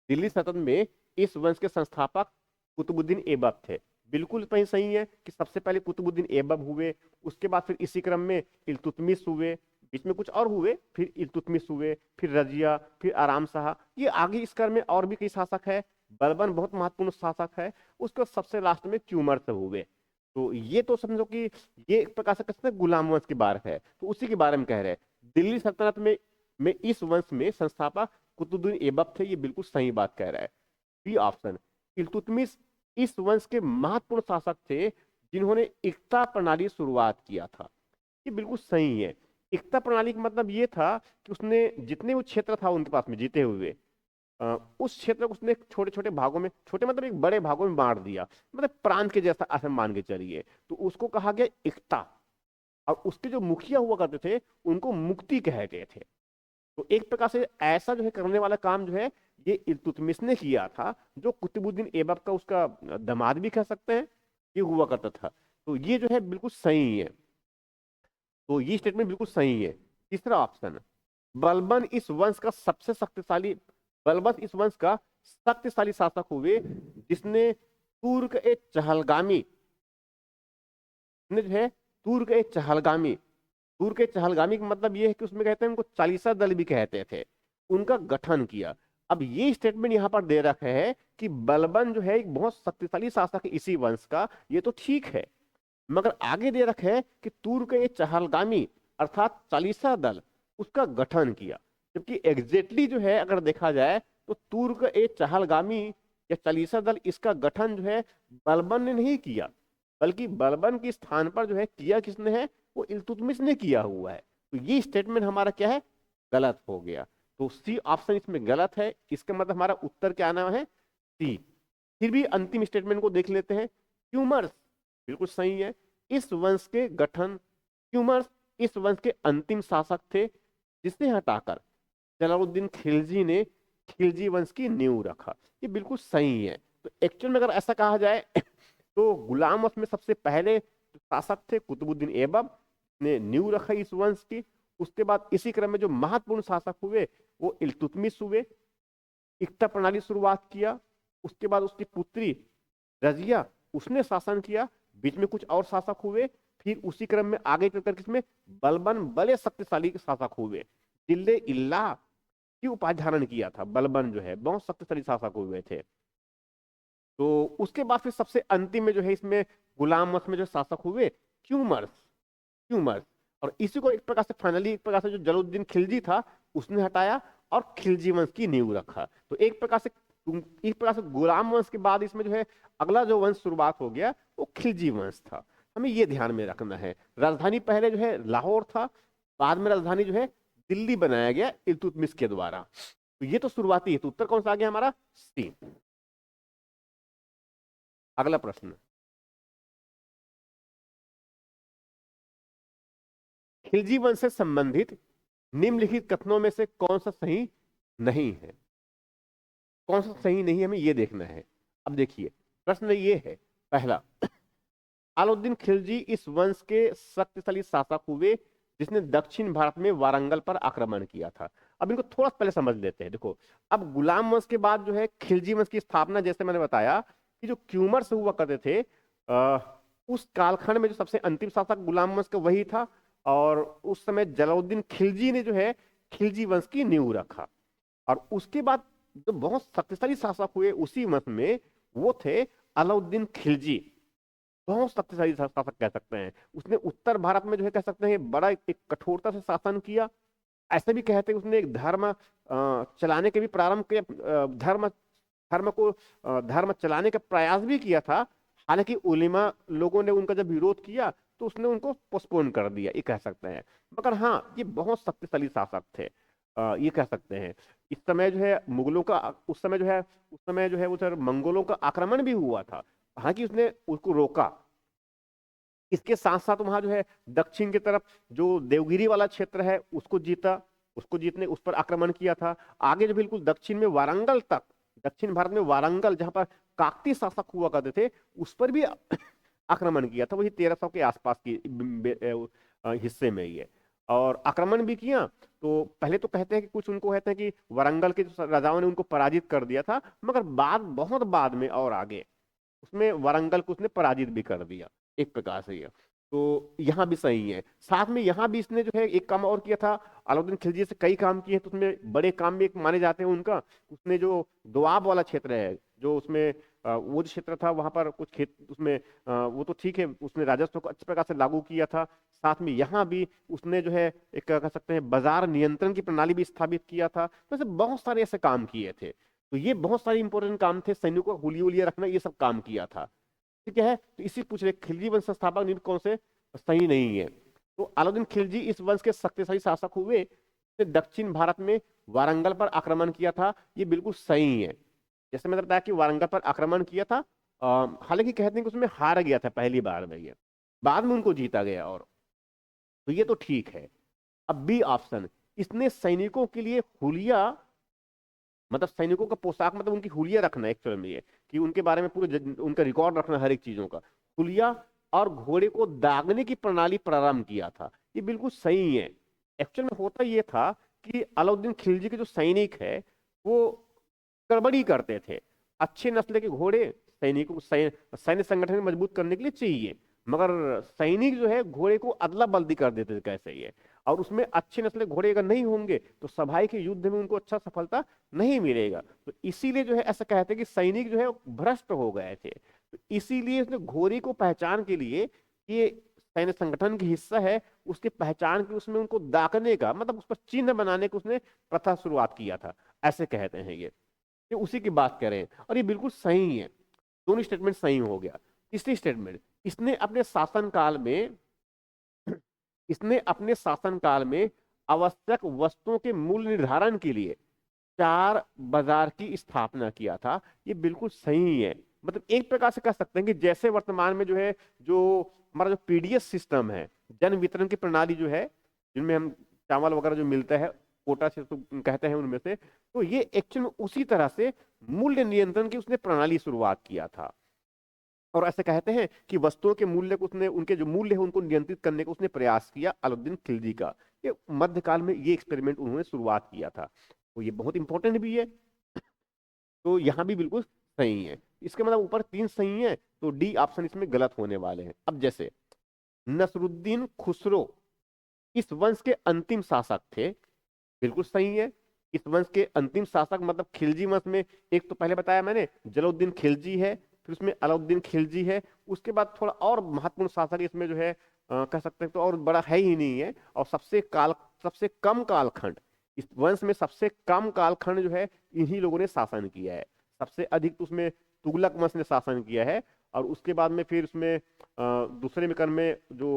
दिल्ली सल्तनत में इस वंश के संस्थापक कुतुबुद्दीन ऐबक थे। बिल्कुल सही है कि सबसे पहले कुतुबुद्दीन ऐबक हुए, उसके बाद फिर इसी क्रम में इल्तुतमिश हुए, बीच में कुछ और हुए, फिर इल्तुतमिश हुए, फिर रजिया, फिर आराम शाह। ये आगे इस क्रम में और भी कई शासक है। बलबन बहुत महत्वपूर्ण शासक है। उसके सबसे लास्ट में क्यूमर से हुए। तो ये तो समझो कि ये एक प्रकार से कहते हैं गुलाम वंश की बात है, तो उसी के बारे में कह रहे हैं। दिल्ली सल्तनत में इस वंश में संस्थापक कुतुबुद्दीन ऐबक थे। ये बिल्कुल सही बात कह रहा है, बी ऑप्शन। इल्तुतमिश इस वंश के महत्वपूर्ण शासक थे जिन्होंने इक्ता प्रणाली शुरुआत किया था। ये बिल्कुल सही है। इक्ता प्रणाली का मतलब ये था कि उसने जितने वो क्षेत्र था उनके पास में जीते हुए, उस क्षेत्र को उसने छोटे छोटे भागों में, छोटे मतलब एक बड़े भागों में बांट दिया, मतलब प्रांत के जैसा ऐसा मान के चलिए। तो उसको कहा गया इक्ता। और उसके जो मुखिया हुआ करते थे उनको मुक्ति कहते थे। तो एक प्रकार से ऐसा जो है करने वाला काम जो है ये इल्तुतमिश ने किया था, जो कुतुबुद्दीन ऐबक का उसका दामाद भी कह सकते हैं, ये हुआ करता था। तो ये जो है बिल्कुल सही है। तो ये स्टेटमेंट बिल्कुल सही है। तीसरा ऑप्शन, बलबन इस वंश का सबसे शक्तिशाली, बलबन इस वंश का शक्तिशाली शासक हुए जिसने तुर्क ए चहलगामी ने जो है तुर्क ए चहलगामी, तुर्क ए चहलगामी का मतलब ये है कि उसमें कहते हैं उनको चालीसा दल भी कहते थे, उनका गठन किया। अब ये स्टेटमेंट यहां पर दे रखा है कि बलबन जो है एक बहुत शक्तिशाली शासक है इसी वंश का, ये तो ठीक है, मगर आगे दे रखे है कि तुर्क ए चहलगामी अर्थात चालीसा दल उसका गठन किया। जबकि एग्जैक्टली जो है अगर देखा जाए तो तुर्क ए चहलगामी या चालीसा दल इसका गठन जो है बलबन ने नहीं किया, बल्कि बलबन के स्थान पर जो है किया किसने है, वो इल्तुतमिश ने किया हुआ है। तो ये स्टेटमेंट हमारा क्या है, गलत हो गया। तो सी ऑप्शन इसमें गलत है। इसका मतलब हमारा उत्तर क्या आना है, सी। फिर भी अंतिम स्टेटमेंट को देख लेते हैं। क्यूमर्स बिल्कुल सही है। इस वंश के गठन, क्यूमर्स इस वंश के अंतिम शासक थे जिसे हटाकर जलालुद्दीन खिलजी ने खिलजी वंश की नींव रखा। ये बिल्कुल सही है। तो एक्चुअल में अगर ऐसा कहा जाए तो गुलाम वंश में सबसे पहले शासक थे कुतुबुद्दीन ऐबक ने नींव रखा इस वंश की। उसके बाद इसी क्रम में जो महत्वपूर्ण शासक हुए वो इल्तुतमिश हुए, इक्ता प्रणाली शुरुआत किया। उसके बाद उसकी पुत्री रजिया उसने शासन किया, बीच में कुछ और शासक हुए। फिर उसी क्रम में आगे चलकर किसमें बलबन बड़े शक्तिशाली शासक हुए, दिल्ले इल्ला की उपाधि धारण किया था। बलबन जो है बहुत शक्तिशाली शासक हुए थे। तो उसके बाद फिर सबसे अंतिम में जो है इसमें गुलाम वंश में जो शासक हुए क्यूमर्स, क्यूमर्स। और इसी को एक प्रकार से फाइनली एक प्रकार से जो जलालुद्दीन खिलजी था उसने हटाया और खिलजी वंश की नींव रखा। तो एक प्रकार से गुलाम वंश के बाद इसमें जो है अगला जो वंश शुरुआत हो गया वो खिलजी वंश था। हमें ये ध्यान में रखना है। राजधानी पहले जो है लाहौर था, बाद में राजधानी जो है दिल्ली बनाया गया इल्तुतमिश के द्वारा। तो ये तो शुरुआती है। तो उत्तर कौन सा आ गया हमारा, सी। अगला प्रश्न, खिलजी वंश से संबंधित निम्नलिखित कथनों में से कौन सा सही नहीं है। कौन सा सही नहीं है हमें ये देखना है। अब देखिए प्रश्न ये है, पहला, अलाउद्दीन खिलजी इस वंश के शक्तिशाली शासक हुए जिसने दक्षिण भारत में वारंगल पर आक्रमण किया था। अब इनको थोड़ा पहले समझ लेते हैं। देखो अब गुलाम वंश के बाद जो है खिलजी वंश की स्थापना, जैसे मैंने बताया कि जो क्यूमर से हुआ करते थे उस कालखंड में जो सबसे अंतिम शासक गुलाम वंश का वही था। और उस समय जलालुद्दीन खिलजी ने जो है खिलजी वंश की नींव रखा। और उसके बाद जो बहुत शक्तिशाली शासक हुए उसी वंश में वो थे अलाउद्दीन खिलजी, बहुत शक्तिशाली शासक कह सकते हैं। उसने उत्तर भारत में जो है कह सकते हैं बड़ा एक कठोरता से शासन किया। ऐसे भी कहते हैं उसने एक धर्म चलाने के भी प्रारंभ किया, धर्म धर्म को धर्म चलाने का प्रयास भी किया था। हालांकि उलेमा लोगों ने उनका जब विरोध किया तो उसने उनको पोस्टपोन कर दिया, ये कह सकते हैं। मगर हाँ ये बहुत शक्तिशाली शासक थे, ये कह सकते हैं। इस समय जो है मुगलों का उस समय जो है उधर मंगोलों का आक्रमण भी हुआ था, हालांकि उसने उसको रोका। इसके साथ साथ वहां जो है दक्षिण की तरफ जो देवगिरी वाला क्षेत्र है उसको जीता, उसको जीतने उस पर आक्रमण किया था। आगे जो बिल्कुल दक्षिण में वारंगल तक, दक्षिण भारत में वारंगल जहां पर काकती शासक हुआ करते थे उस पर भी आक्रमण किया था, वही 1300 के आसपास की हिस्से में ही है। और आक्रमण भी किया। तो पहले तो कहते हैं कि कुछ उनको कहते हैं कि वारंगल के जो राजाओं ने उनको पराजित कर दिया था, मगर बहुत बाद में और आगे उसमें वारंगल को उसने पराजित भी कर दिया एक प्रकार से ये। तो यहाँ भी सही है। साथ में यहाँ भी इसने जो है एक काम और किया था। अलाउद्दीन खिलजी से कई काम किए हैं, तो उसमें बड़े काम भी एक माने जाते हैं उनका। उसने जो दोआब वाला क्षेत्र है, जो उसमें वो जो क्षेत्र था वहां पर कुछ खेत उसमें वो तो ठीक है, उसने राजस्व को अच्छे प्रकार से लागू किया था। साथ में यहाँ भी उसने जो है एक कह सकते हैं बाजार नियंत्रण की प्रणाली भी स्थापित किया था। तो ऐसे बहुत सारे ऐसे काम किए थे। तो ये बहुत सारे इंपॉर्टेंट काम थे, सैनिकों को हुलिया उलिया रखना, ये सब काम किया था। ठीक है, तो इसी पूछ रहे खिलजी वंश संस्थापक निम्न कौन से सही नहीं है। तो अलाउद्दीन खिलजी इस वंश के शक्तिशाली शासक हुए। ने दक्षिण भारत में वारंगल पर आक्रमण किया था, ये बिल्कुल सही है। जैसे मैंने बताया कि वारंगल पर आक्रमण किया था, हालांकि कहते हैं कि उसमें हार गया था पहली बार में, ये बाद में उनको जीता गया। और तो ये तो ठीक है। अब बी ऑप्शन, इसने सैनिकों के लिए हुलिया, मतलब सैनिकों का पोशाक मतलब उनकी हुलिया रखना, एक्चुअल में ये कि उनके बारे में पूरे उनका रिकॉर्ड रखना हर एक चीजों का, हुलिया और घोड़े को दागने की प्रणाली प्रारंभ किया था, ये बिल्कुल सही है। एक्चुअल में होता ये था कि अलाउद्दीन खिलजी के जो सैनिक है वो गड़बड़ी करते थे। अच्छे नस्ल के घोड़े सैनिकों सैन्य संगठन में मजबूत करने के लिए चाहिए, मगर सैनिक जो है घोड़े को अदला बदली कर देते थे कैसे ये। और उसमें अच्छे नस्ल के घोड़े अगर नहीं होंगे तो सभाई के युद्ध में उनको अच्छा सफलता नहीं मिलेगा। तो इसीलिए जो है ऐसा कहते हैं कि सैनिक जो है भ्रष्ट हो गए थे। तो इसीलिए उसने घोड़े को पहचान के लिए, ये सैन्य संगठन की हिस्सा है, उसके पहचान के उसमें उनको दागने का मतलब उस पर चिन्ह बनाने की उसने प्रथा शुरुआत किया था, ऐसे कहते हैं ये उसी की बात कर रहे हैं। और ये बिल्कुल सही है, दोनों स्टेटमेंट सही हो गया। तीसरी स्टेटमेंट, इसने अपने शासनकाल में इसने अपने शासनकाल में आवश्यक वस्तुओं के मूल्य निर्धारण के लिए 4 बाजार की स्थापना किया था, ये बिल्कुल सही है। मतलब एक प्रकार से कह सकते हैं कि जैसे वर्तमान में जो है, जो हमारा जो पीडीएस सिस्टम है, जन वितरण की प्रणाली जो है, जिनमें हम चावल वगैरह जो मिलता है कोटा से तो कहते हैं उनमें से, तो ये एक्चुअल में उसी तरह से मूल्य नियंत्रण की उसने प्रणाली शुरुआत किया था। और ऐसे कहते हैं कि वस्तुओं के मूल्य को उसने, उनके जो मूल्य है उनको नियंत्रित करने का उसने प्रयास किया अलाउद्दीन खिलजी का। ये मध्यकाल में ये एक्सपेरिमेंट उन्होंने शुरुआत किया था, तो ये बहुत इंपॉर्टेंट भी है। तो यहाँ भी बिल्कुल सही है। इसके मतलब ऊपर 3 सही है, तो डी ऑप्शन इसमें गलत होने वाले हैं। अब जैसे नसरुद्दीन खुसरो इस वंश के अंतिम शासक थे, बिल्कुल सही है। इस वंश के अंतिम शासक मतलब खिलजी वंश में एक तो पहले बताया मैंने जलालुद्दीन खिलजी है, फिर उसमें अलाउद्दीन खिलजी है, उसके बाद थोड़ा और महत्वपूर्ण शासक इसमें जो है कह सकते हैं तो और बड़ा है ही नहीं है। और सबसे कम कालखंड, इस वंश में सबसे कम कालखंड जो है इन्हीं लोगों ने शासन किया है। सबसे अधिक तो उसमें तुगलक वंश ने शासन किया है, और उसके बाद में फिर उसमें दूसरे में क्रम में जो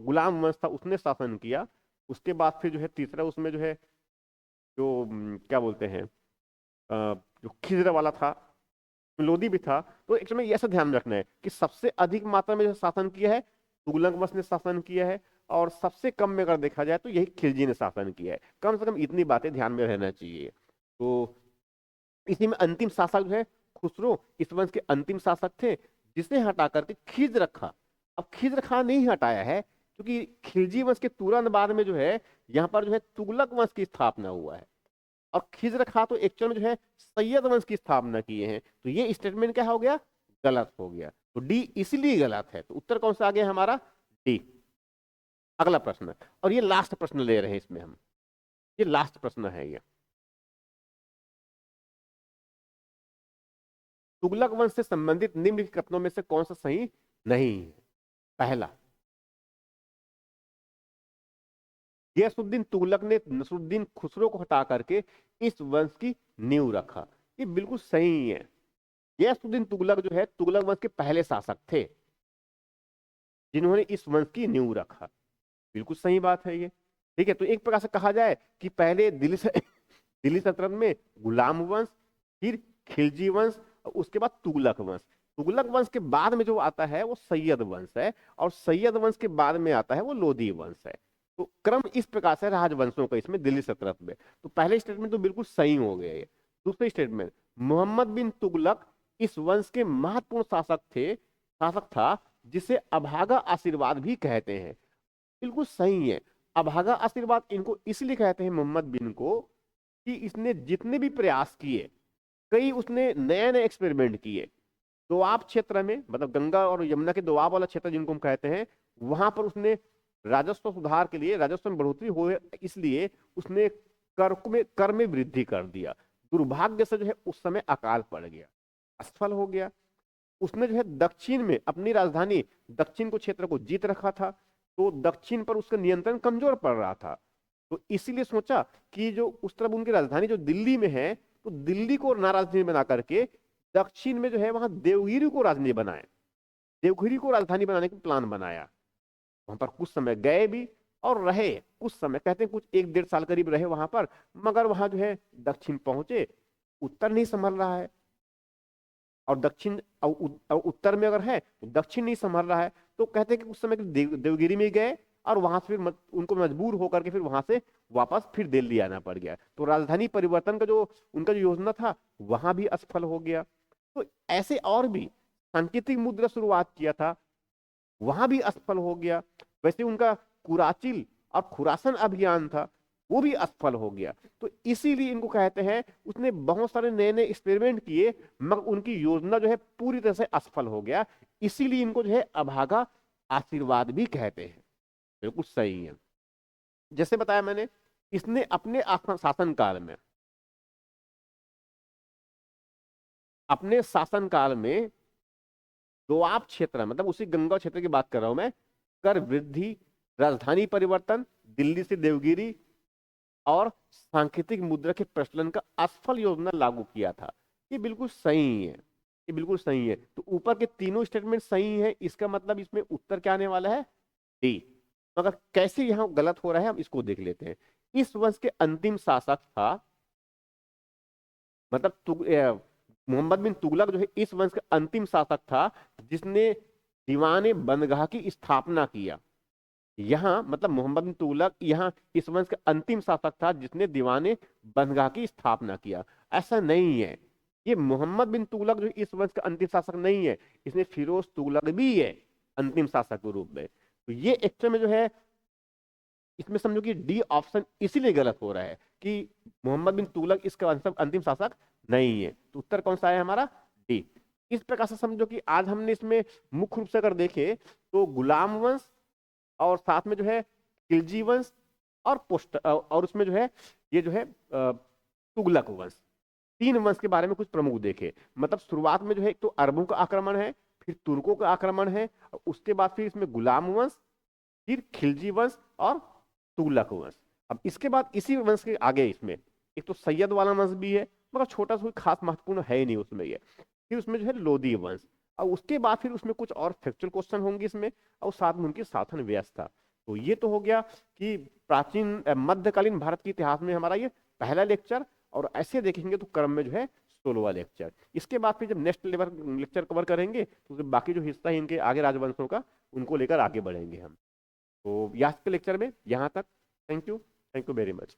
गुलाम वंश था उसने शासन किया। उसके बाद फिर जो है तीसरा उसमें जो है जो क्या बोलते हैं जो खिजर वाला था, लोधी भी था। तो एक्चुअली में ऐसा ध्यान रखना है कि सबसे अधिक मात्रा में जो शासन किया है तुगलक वंश ने शासन किया है, और सबसे कम में अगर देखा जाए तो यही खिलजी ने शासन किया है। कम से कम इतनी बातें ध्यान में रहना चाहिए। तो इसी में अंतिम शासक जो है खुसरो इस वंश के अंतिम शासक थे, जिसे हटा करके खिज्र रखा। अब खिज्र खान नहीं हटाया है, क्योंकि खिलजी वंश के तुरंत बाद में जो है यहाँ पर जो है तुगलक वंश की स्थापना हुआ है, और खिज्र खां तो एक्चुअल में जो है सैयद वंश की स्थापना किए हैं। तो ये स्टेटमेंट क्या हो गया, गलत हो गया। तो डी इसलिए गलत है। तो उत्तर कौन सा आ गया हमारा, डी। अगला प्रश्न, और ये लास्ट प्रश्न ले रहे हैं इसमें हम, ये लास्ट प्रश्न है ये। तुगलक वंश से संबंधित निम्नलिखित कथनों में से कौन सा सही नहीं है। पहला, गयासुद्दीन तुगलक ने नसरुद्दीन खुसरो को हटा करके इस वंश की नींव रखा, ये बिल्कुल सही है। गयासुद्दीन तुगलक जो है तुगलक वंश के पहले शासक थे जिन्होंने इस वंश की नींव रखा, बिल्कुल सही बात है ये। ठीक है, तो एक प्रकार से कहा जाए कि पहले दिल्ली सल्तनत में गुलाम वंश, फिर खिलजी वंश, और उसके बाद तुगलक वंश। तुगलक वंश के बाद में जो आता है वो सैयद वंश है, और सैयद वंश के बाद में आता है वो लोधी वंश है। तो क्रम इस प्रकार से राजवंशों का इसमें दिल्ली सल्तनत में। तो पहले स्टेटमेंट तो बिल्कुल सही हो गया ये। दूसरे स्टेटमेंट, मोहम्मद बिन तुगलक इस वंश के महत्वपूर्ण शासक था, जिसे अभागा आशीर्वाद भी कहते हैं, बिल्कुल सही है। अभागा आशीर्वाद इनको इसलिए कहते हैं मोहम्मद बिन को कि इसने जितने भी प्रयास किए, कई उसने नए नए एक्सपेरिमेंट किए दोआब क्षेत्र में, मतलब गंगा और यमुना के दोआब वाला क्षेत्र जिनको हम कहते हैं, वहां पर उसने राजस्व सुधार के लिए, राजस्व में बढ़ोतरी हो, इसलिए उसने कर में वृद्धि कर दिया। दुर्भाग्य से जो है उस समय अकाल पड़ गया, असफल हो गया। उसने जो है दक्षिण में अपनी राजधानी, दक्षिण को क्षेत्र को जीत रखा था, तो दक्षिण पर उसका नियंत्रण कमजोर पड़ रहा था। तो इसीलिए सोचा कि जो उस तरफ उनकी राजधानी जो दिल्ली में है, तो दिल्ली को ना राजधानी बना करके दक्षिण में जो है वहां देवगिरी को राजधानी बनाए, देवगिरी को राजधानी बनाने का प्लान बनाया। वहां पर कुछ समय गए भी और रहे, कुछ समय कहते हैं कुछ 1-1.5 साल करीब रहे वहां पर, मगर वहां जो है दक्षिण पहुंचे, उत्तर नहीं संभल रहा है, और दक्षिण और उत्तर में अगर है तो दक्षिण नहीं संभल रहा है। तो कहते हैं कि उस समय देवगिरी में गए और वहां से फिर उनको मजबूर होकर के फिर वहां से वापस फिर दिल्ली आना पड़ गया। तो राजधानी परिवर्तन का जो उनका जो योजना था वहां भी असफल हो गया। तो ऐसे और भी सांकेतिक मुद्रा शुरुआत किया था, वहां भी असफल हो गया। वैसे उनका कुराचिल और खुरासन अभियान था, वो भी असफल हो गया। तो इसीलिए इनको कहते हैं उसने बहुत सारे नए नए एक्सपेरिमेंट किए, मगर उनकी योजना जो है पूरी तरह से असफल हो गया। इसीलिए इनको जो है अभागा आशीर्वाद भी कहते हैं। बिल्कुल सही है। जैसे बताया मैंने, इसने अपने शासन काल में दोआब क्षेत्र, मतलब उसी गंगा क्षेत्र की बात कर रहा हूं मैं, कर वृद्धि, राजधानी परिवर्तन, दिल्ली से देवगिरी और सांकेतिक मुद्रा के प्रचलन का असफल योजना लागू किया था। ये बिल्कुल सही है, ये बिल्कुल सही है। तो ऊपर के तीनों स्टेटमेंट सही है, इसका मतलब इसमें उत्तर क्या आने वाला है? डी। मगर कैसे यहां गलत हो रहा है हम इसको देख लेते हैं। इस वंश के अंतिम शासक था, मतलब मोहम्मद बिन तुगलक जो है इस वंश का अंतिम शासक था जिसने दीवाने बंदगाह की स्थापना किया। यहाँ मतलब मोहम्मद बिन तुगलक यहाँ इस वंश का अंतिम शासक था जिसने दीवाने बंदगाह की स्थापना किया। ऐसा नहीं है, ये मोहम्मद बिन तुगलक जो इस वंश का अंतिम शासक नहीं है, इसमें फिरोज तुगलक भी है अंतिम शासक के रूप में। तो ये एक्चुअल में जो है इसमें समझो कि डी ऑप्शन इसीलिए गलत हो रहा है कि मोहम्मद बिन तुगलक इसका अंतिम शासक नहीं है। तो उत्तर कौन सा है हमारा? डी। इस प्रकार से समझो कि आज हमने इसमें मुख्य रूप से अगर देखें तो गुलाम वंश और साथ में जो है खिलजी वंश और उसमें जो है ये जो है तुगलक वंश, तीन वंश के बारे में कुछ प्रमुख देखे। मतलब शुरुआत में जो है एक तो अरबों का आक्रमण है, फिर तुर्कों का आक्रमण है, और उसके बाद फिर इसमें गुलाम वंश, फिर खिलजी वंश और तुगलक वंश। अब इसके बाद इसी वंश के आगे इसमें एक तो सैयद वाला वंश भी है, मगर छोटा सा कोई खास महत्वपूर्ण है ही नहीं उसमें ये। फिर उसमें जो है लोधी वंश, और उसके बाद फिर उसमें कुछ और फैक्चुअल क्वेश्चन होंगे इसमें, और साथ में उनकी शासन व्यवस्था। तो ये तो हो गया कि प्राचीन मध्यकालीन भारत के इतिहास में हमारा ये पहला लेक्चर, और ऐसे देखेंगे तो क्रम में जो है 16वां लेक्चर। इसके बाद फिर जब नेक्स्ट लेक्चर कवर करेंगे तो बाकी जो हिस्सा है इनके आगे राजवंशों का, उनको लेकर आगे बढ़ेंगे हम। तो आज के लेक्चर में यहाँ तक। Thank you very much.